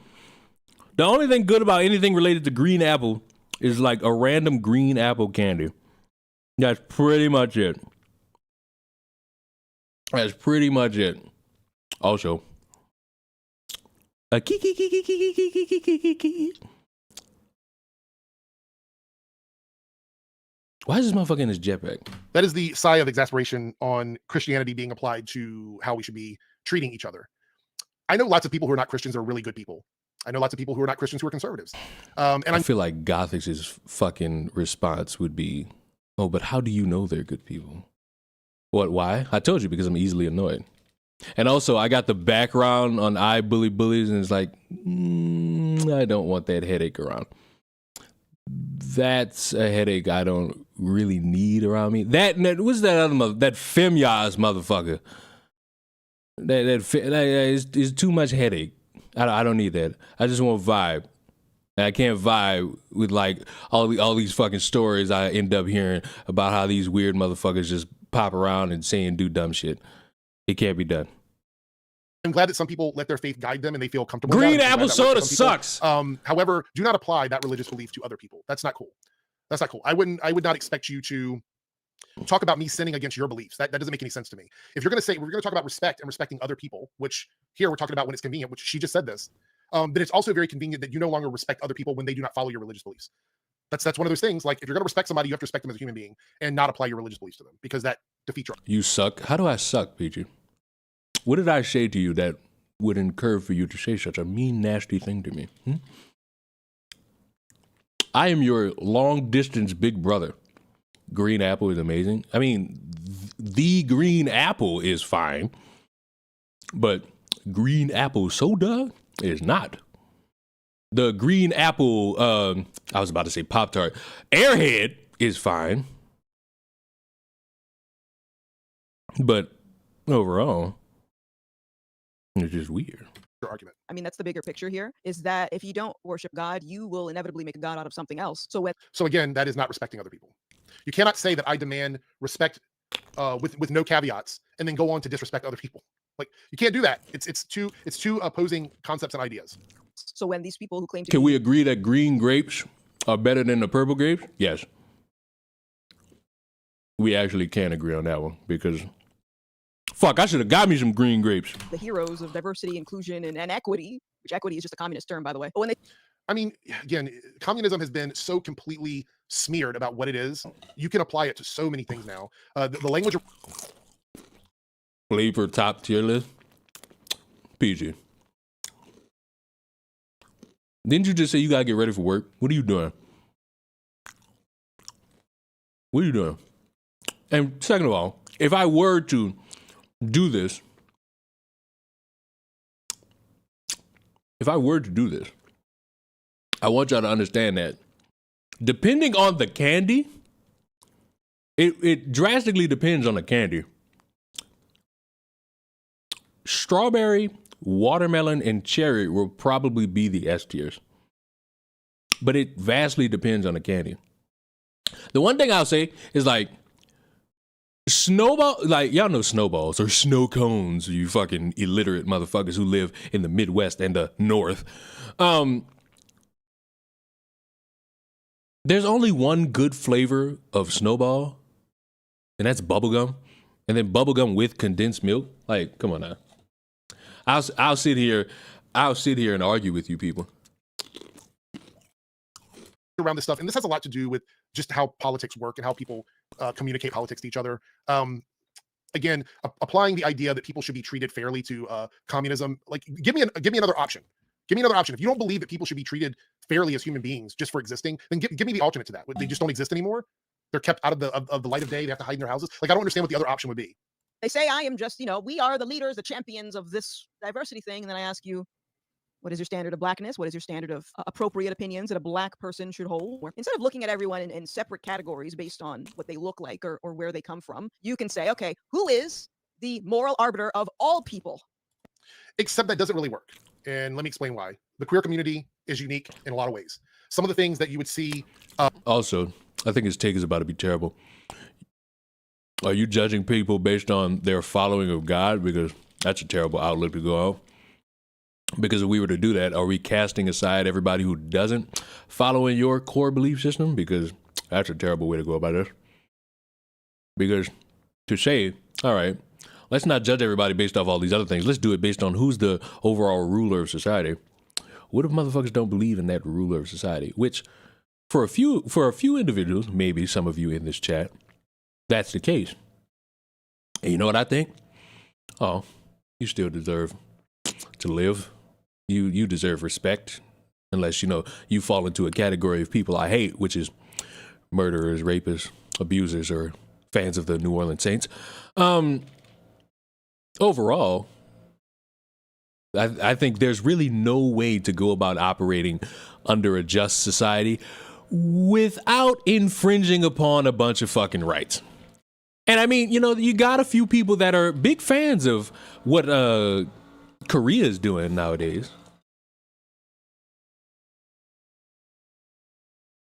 Speaker 1: The only thing good about anything related to green apple is like a random green apple candy. That's pretty much it. That's pretty much it. Also, a why is this motherfucker in his jetpack?
Speaker 13: That is the sigh of exasperation on Christianity being applied to how we should be treating each other. I know lots of people who are not Christians are really good people. I know lots of people who are not Christians who are conservatives. And
Speaker 1: I feel like Gothic's fucking response would be, oh, but how do you know they're good people? What, why? I told you, because I'm easily annoyed. And also, I got the background on I Bully Bullies, and it's like, I don't want that headache around. That's a headache I don't really need around me. What's that other mother? That Femyaz motherfucker. That is too much headache. I don't need that. I just want vibe. And I can't vibe with like all these fucking stories I end up hearing about how these weird motherfuckers just pop around and say and do dumb shit. It can't be done.
Speaker 13: I'm glad that some people let their faith guide them and they feel comfortable.
Speaker 1: Green apple soda sucks.
Speaker 13: However, do not apply that religious belief to other people. That's not cool. That's not cool. I would not expect you to talk about me sinning against your beliefs. That doesn't make any sense to me. If you're going to say, we're going to talk about respect and respecting other people, which here we're talking about when it's convenient, which she just said this, then it's also very convenient that you no longer respect other people when they do not follow your religious beliefs. That's one of those things. Like, if you're going to respect somebody, you have to respect them as a human being and not apply your religious beliefs to them, because that defeats your...
Speaker 1: You suck. How do I suck, PG? What did I say to you that would incur for you to say such a mean, nasty thing to me? I am your long-distance big brother. Green apple is amazing. I mean, the green apple is fine, but green apple soda is not. The green apple, I was about to say Pop-Tart, Airhead is fine. But overall, it's just weird.
Speaker 13: Argument.
Speaker 12: I mean, that's the bigger picture here, is that if you don't worship God, you will inevitably make a God out of something else. So again,
Speaker 13: that is not respecting other people. You cannot say that I demand respect with no caveats and then go on to disrespect other people. Like, you can't do that. It's two opposing concepts and ideas.
Speaker 12: So when these people who claim to
Speaker 1: Can we agree that green grapes are better than the purple grapes? Yes. We actually can agree on that one, because fuck, I should have got me some green grapes.
Speaker 12: The heroes of diversity, inclusion, and equity, which equity is just a communist term, by the way. But when
Speaker 13: I mean, again, communism has been so completely smeared about what it is. You can apply it to so many things now. The language...
Speaker 1: Flavor top tier list? PG. Didn't you just say you gotta get ready for work? What are you doing? What are you doing? And second of all, if I were to do this, I want y'all to understand that depending on the candy, it drastically depends on the candy. Strawberry, watermelon, and cherry will probably be the S tiers. But it vastly depends on the candy. The one thing I'll say is, like, snowball, like, y'all know snowballs or snow cones, you fucking illiterate motherfuckers who live in the Midwest and the North. There's only one good flavor of snowball, and that's bubblegum. And then bubblegum with condensed milk. Like, come on now. I'll sit here and argue with you people
Speaker 13: around this stuff, and this has a lot to do with just how politics work and how people communicate politics to each other. Again, applying the idea that people should be treated fairly to communism. Like, give me another option. Give me another option. If you don't believe that people should be treated fairly as human beings just for existing, then give me the alternate to that. They just don't exist anymore. They're kept out of the light of day. They have to hide in their houses. Like, I don't understand what the other option would be.
Speaker 12: they say I am just, we are the leaders, the champions of this diversity thing. And then I ask you, what is your standard of blackness? What is your standard of appropriate opinions that a black person should hold? Instead of looking at everyone in separate categories based on what they look like or where they come from, you can say, okay, who is the moral arbiter of all people?
Speaker 13: Except that doesn't really work. And let me explain why. The queer community is unique in a lot of ways. Some of the things that you would see...
Speaker 1: Also, I think his take is about to be terrible. Are you judging people based on their following of God? Because that's a terrible outlook to go on. Because if we were to do that, are we casting aside everybody who doesn't follow in your core belief system? Because that's a terrible way to go about this. Because to say, all right, let's not judge everybody based off all these other things. Let's do it based on who's the overall ruler of society. What if motherfuckers don't believe in that ruler of society? Which, for a few individuals, maybe some of you in this chat, that's the case. And you know what I think? Oh, you still deserve to live. You deserve respect, unless, you know, you fall into a category of people I hate, which is murderers, rapists, abusers, or fans of the New Orleans Saints. Overall, I think there's really no way to go about operating under a just society without infringing upon a bunch of fucking rights. And I mean, you know, you got a few people that are big fans of what Korea is doing nowadays.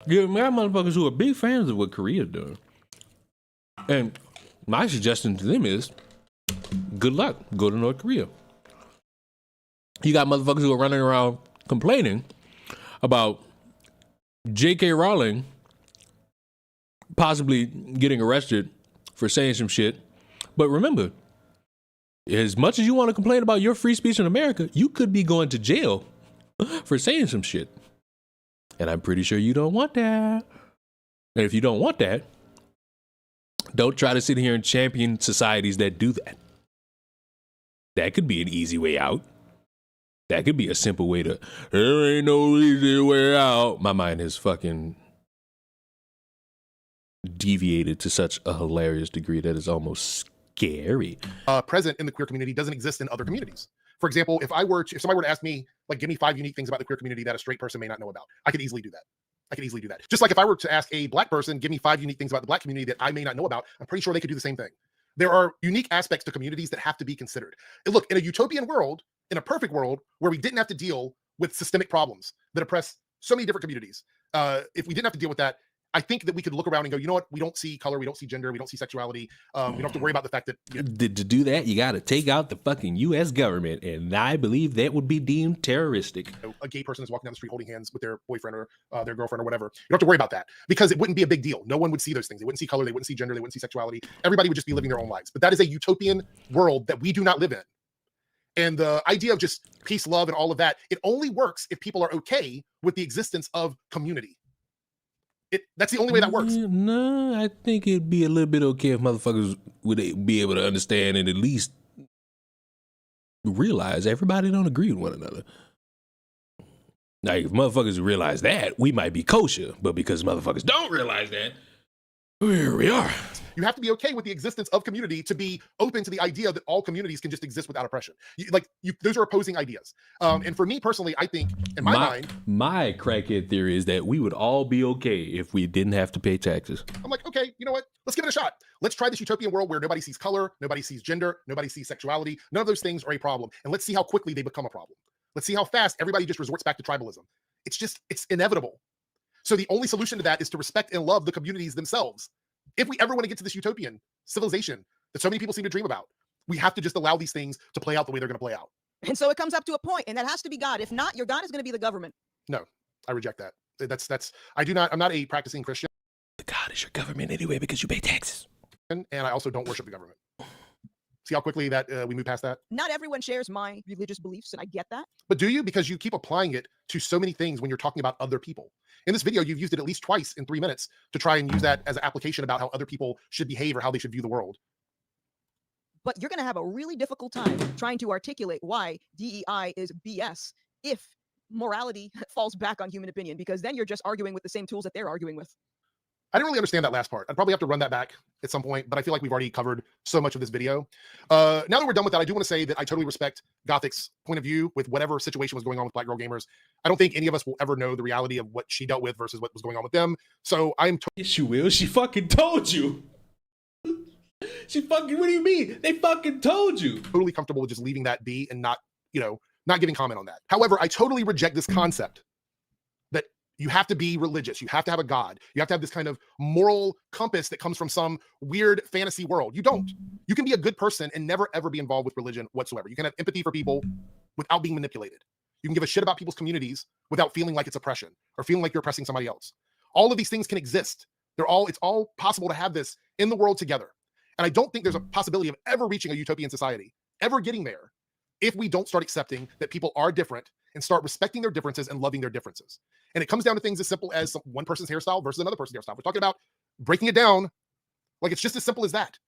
Speaker 1: Yeah, we got motherfuckers who are big fans of what Korea is doing. And my suggestion to them is, good luck. Go to North Korea. You got motherfuckers who are running around complaining about J.K. Rowling possibly getting arrested for saying some shit. But remember, as much as you want to complain about your free speech in America, you could be going to jail for saying some shit. And I'm pretty sure you don't want that. And if you don't want that, don't try to sit here and champion societies that do that. That could be an easy way out. That could be a simple way to, there ain't no easy way out. My mind is fucking deviated to such a hilarious degree that it's almost scary.
Speaker 13: Present in the queer community doesn't exist in other communities. For example, if somebody were to ask me, like, give me 5 unique things about the queer community that a straight person may not know about, I could easily do that. Just like if I were to ask a black person, give me 5 unique things about the black community that I may not know about, I'm pretty sure they could do the same thing. There are unique aspects to communities that have to be considered. And look, in a utopian world, in a perfect world where we didn't have to deal with systemic problems that oppress so many different communities, if we didn't have to deal with that, I think that we could look around and go, you know what? We don't see color, we don't see gender, we don't see sexuality. We don't have to worry about the fact that, you know,
Speaker 1: To do that, you got to take out the fucking U.S. government, and I believe that would be deemed terroristic.
Speaker 13: a gay person is walking down the street holding hands with their boyfriend or their girlfriend or whatever. You don't have to worry about that because it wouldn't be a big deal. No one would see those things. They wouldn't see color, they wouldn't see gender, they wouldn't see sexuality. Everybody would just be living their own lives. But that is a utopian world that we do not live in. And the idea of just peace, love, and all of that, it only works if people are okay with the existence of community. That's the only way that works.
Speaker 1: No, I think it'd be a little bit okay if motherfuckers would be able to understand and at least realize everybody don't agree with one another. Like, if motherfuckers realize that, we might be kosher. But because motherfuckers don't realize that, here we are.
Speaker 13: You have to be okay with the existence of community to be open to the idea that all communities can just exist without oppression. Those are opposing ideas. And for me personally, I think in my mind,
Speaker 1: my crackhead theory is that we would all be okay if we didn't have to pay taxes.
Speaker 13: I'm like, okay, you know what? Let's give it a shot. Let's try this utopian world where nobody sees color, nobody sees gender, nobody sees sexuality. None of those things are a problem. And let's see how quickly they become a problem. Let's see how fast everybody just resorts back to tribalism. It's inevitable. So the only solution to that is to respect and love the communities themselves. If we ever want to get to this utopian civilization that so many people seem to dream about, we have to just allow these things to play out the way they're going to play out.
Speaker 12: And so it comes up to a point, and that has to be God. If not, your God is going to be the government.
Speaker 13: No, I reject that. I'm not a practicing Christian.
Speaker 1: The God is your government anyway because you pay taxes.
Speaker 13: And I also don't worship the government. See how quickly that we move past that?
Speaker 12: Not everyone shares my religious beliefs, and I get that.
Speaker 13: But do you? Because you keep applying it to so many things when you're talking about other people. In this video, you've used it at least twice in 3 minutes to try and use that as an application about how other people should behave or how they should view the world.
Speaker 12: But you're going to have a really difficult time trying to articulate why DEI is BS if morality falls back on human opinion, because then you're just arguing with the same tools that they're arguing with.
Speaker 13: I didn't really understand that last part. I'd probably have to run that back at some point, but I feel like we've already covered so much of this video. Now that we're done with that, I do want to say that I totally respect Gothic's point of view with whatever situation was going on with Black Girl Gamers. I don't think any of us will ever know the reality of what she dealt with versus what was going on with them. So I'm
Speaker 1: yes, you will. She fucking told you. What do you mean? They fucking told you.
Speaker 13: Totally comfortable with just leaving that be and not giving comment on that. However, I totally reject this concept that you have to be religious. You have to have a God. You have to have this kind of moral compass that comes from some weird fantasy world. You don't. You can be a good person and never, ever be involved with religion whatsoever. You can have empathy for people without being manipulated. You can give a shit about people's communities without feeling like it's oppression or feeling like you're oppressing somebody else. All of these things can exist. It's all possible to have this in the world together. And I don't think there's a possibility of ever reaching a utopian society, ever getting there, if we don't start accepting that people are different and start respecting their differences and loving their differences. And it comes down to things as simple as one person's hairstyle versus another person's hairstyle. We're talking about breaking it down. Like, it's just as simple as that.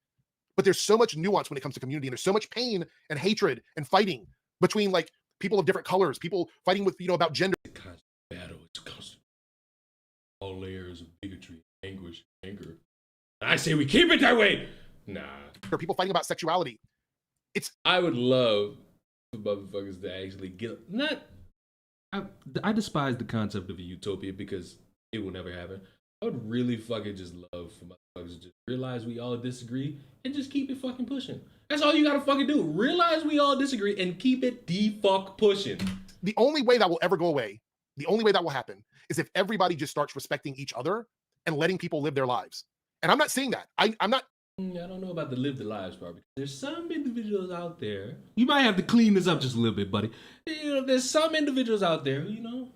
Speaker 13: But there's so much nuance when it comes to community, and there's so much pain and hatred and fighting between like people of different colors, people fighting with, about gender.
Speaker 1: It's a constant battle. It's constant. All layers of bigotry, anguish, anger. I say we keep it that way. Nah.
Speaker 13: There are people fighting about sexuality.
Speaker 1: I would love for motherfuckers to actually get I despise the concept of a utopia because it will never happen. I would really fucking just love for motherfuckers to just realize we all disagree and just keep it fucking pushing. That's all you gotta fucking do. Realize we all disagree and keep it the-fuck pushing.
Speaker 13: The only way that will ever go away, the only way that will happen, is if everybody just starts respecting each other and letting people live their lives. And I'm not saying that. I'm not.
Speaker 1: I don't know about the live the lives part, because there's some individuals out there. You might have to clean this up just a little bit, buddy. There's some individuals out there who,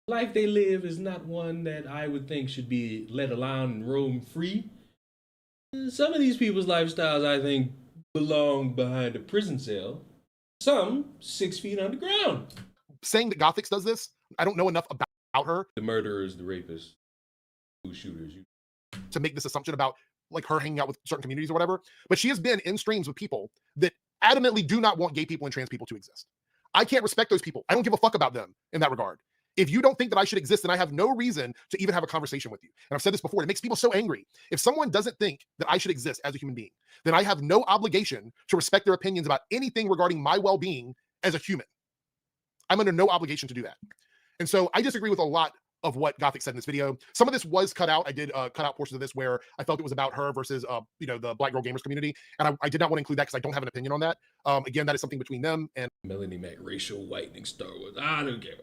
Speaker 1: life they live is not one that I would think should be let alone and roam free. Some of these people's lifestyles, I think, belong behind a prison cell. Some 6 feet underground.
Speaker 13: Saying that Gothix does this, I don't know enough about her.
Speaker 1: The murderers, the rapists, the shooters.
Speaker 13: To make this assumption about like her hanging out with certain communities or whatever. But she has been in streams with people that adamantly do not want gay people and trans people to exist. I can't respect those people. I don't give a fuck about them in that regard. If you don't think that I should exist, then I have no reason to even have a conversation with you. And I've said this before, it makes people so angry. If someone doesn't think that I should exist as a human being, then I have no obligation to respect their opinions about anything regarding my well-being as a human. I'm under no obligation to do that. And so I disagree with a lot of what Gothic said in this video. Some of this was cut out. I did cut out portions of this where I felt it was about her versus, the Black Girl Gamers community. And I did not want to include that because I don't have an opinion on that. Again, that is something between them and
Speaker 1: Melanie Mac, racial whitening Star Wars. I don't care.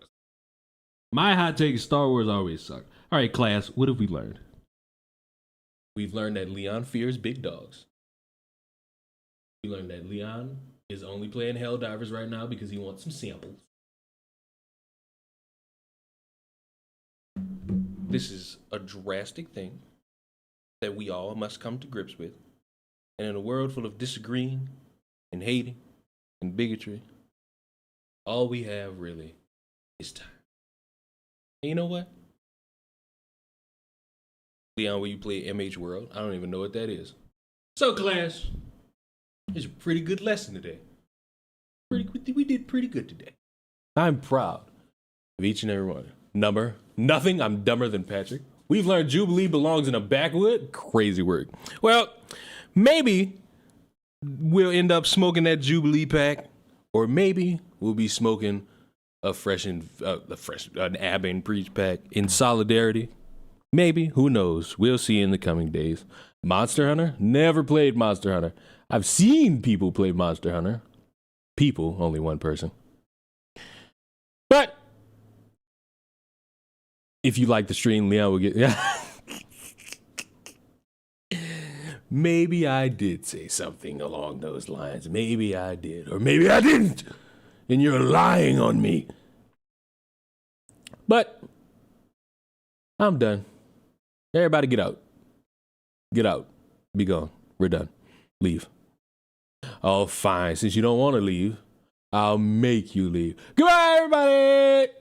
Speaker 1: My hot take is Star Wars always sucked. All right, class, what have we learned? We've learned that Leon fears big dogs. We learned that Leon is only playing Helldivers right now because he wants some samples. This is a drastic thing that we all must come to grips with. And in a world full of disagreeing and hating and bigotry, all we have really is time. And you know what? Leon, will you play MH World? I don't even know what that is. So, class, it's a pretty good lesson today. We did pretty good today. I'm proud of each and every one. Nothing. I'm dumber than Patrick. We've learned Jubilee belongs in a backwood. Crazy work. Well, maybe we'll end up smoking that Jubilee pack, or maybe we'll be smoking an Ab and Preach pack in solidarity. Maybe, who knows? We'll see in the coming days. Monster Hunter? Never played Monster Hunter. I've seen people play Monster Hunter. People, only one person. But if you like the stream, Leon will get... Maybe I did say something along those lines. Maybe I did, or maybe I didn't. And you're lying on me. But I'm done. Everybody get out. Get out. Be gone. We're done. Leave. Oh, fine. Since you don't want to leave, I'll make you leave. Goodbye, everybody!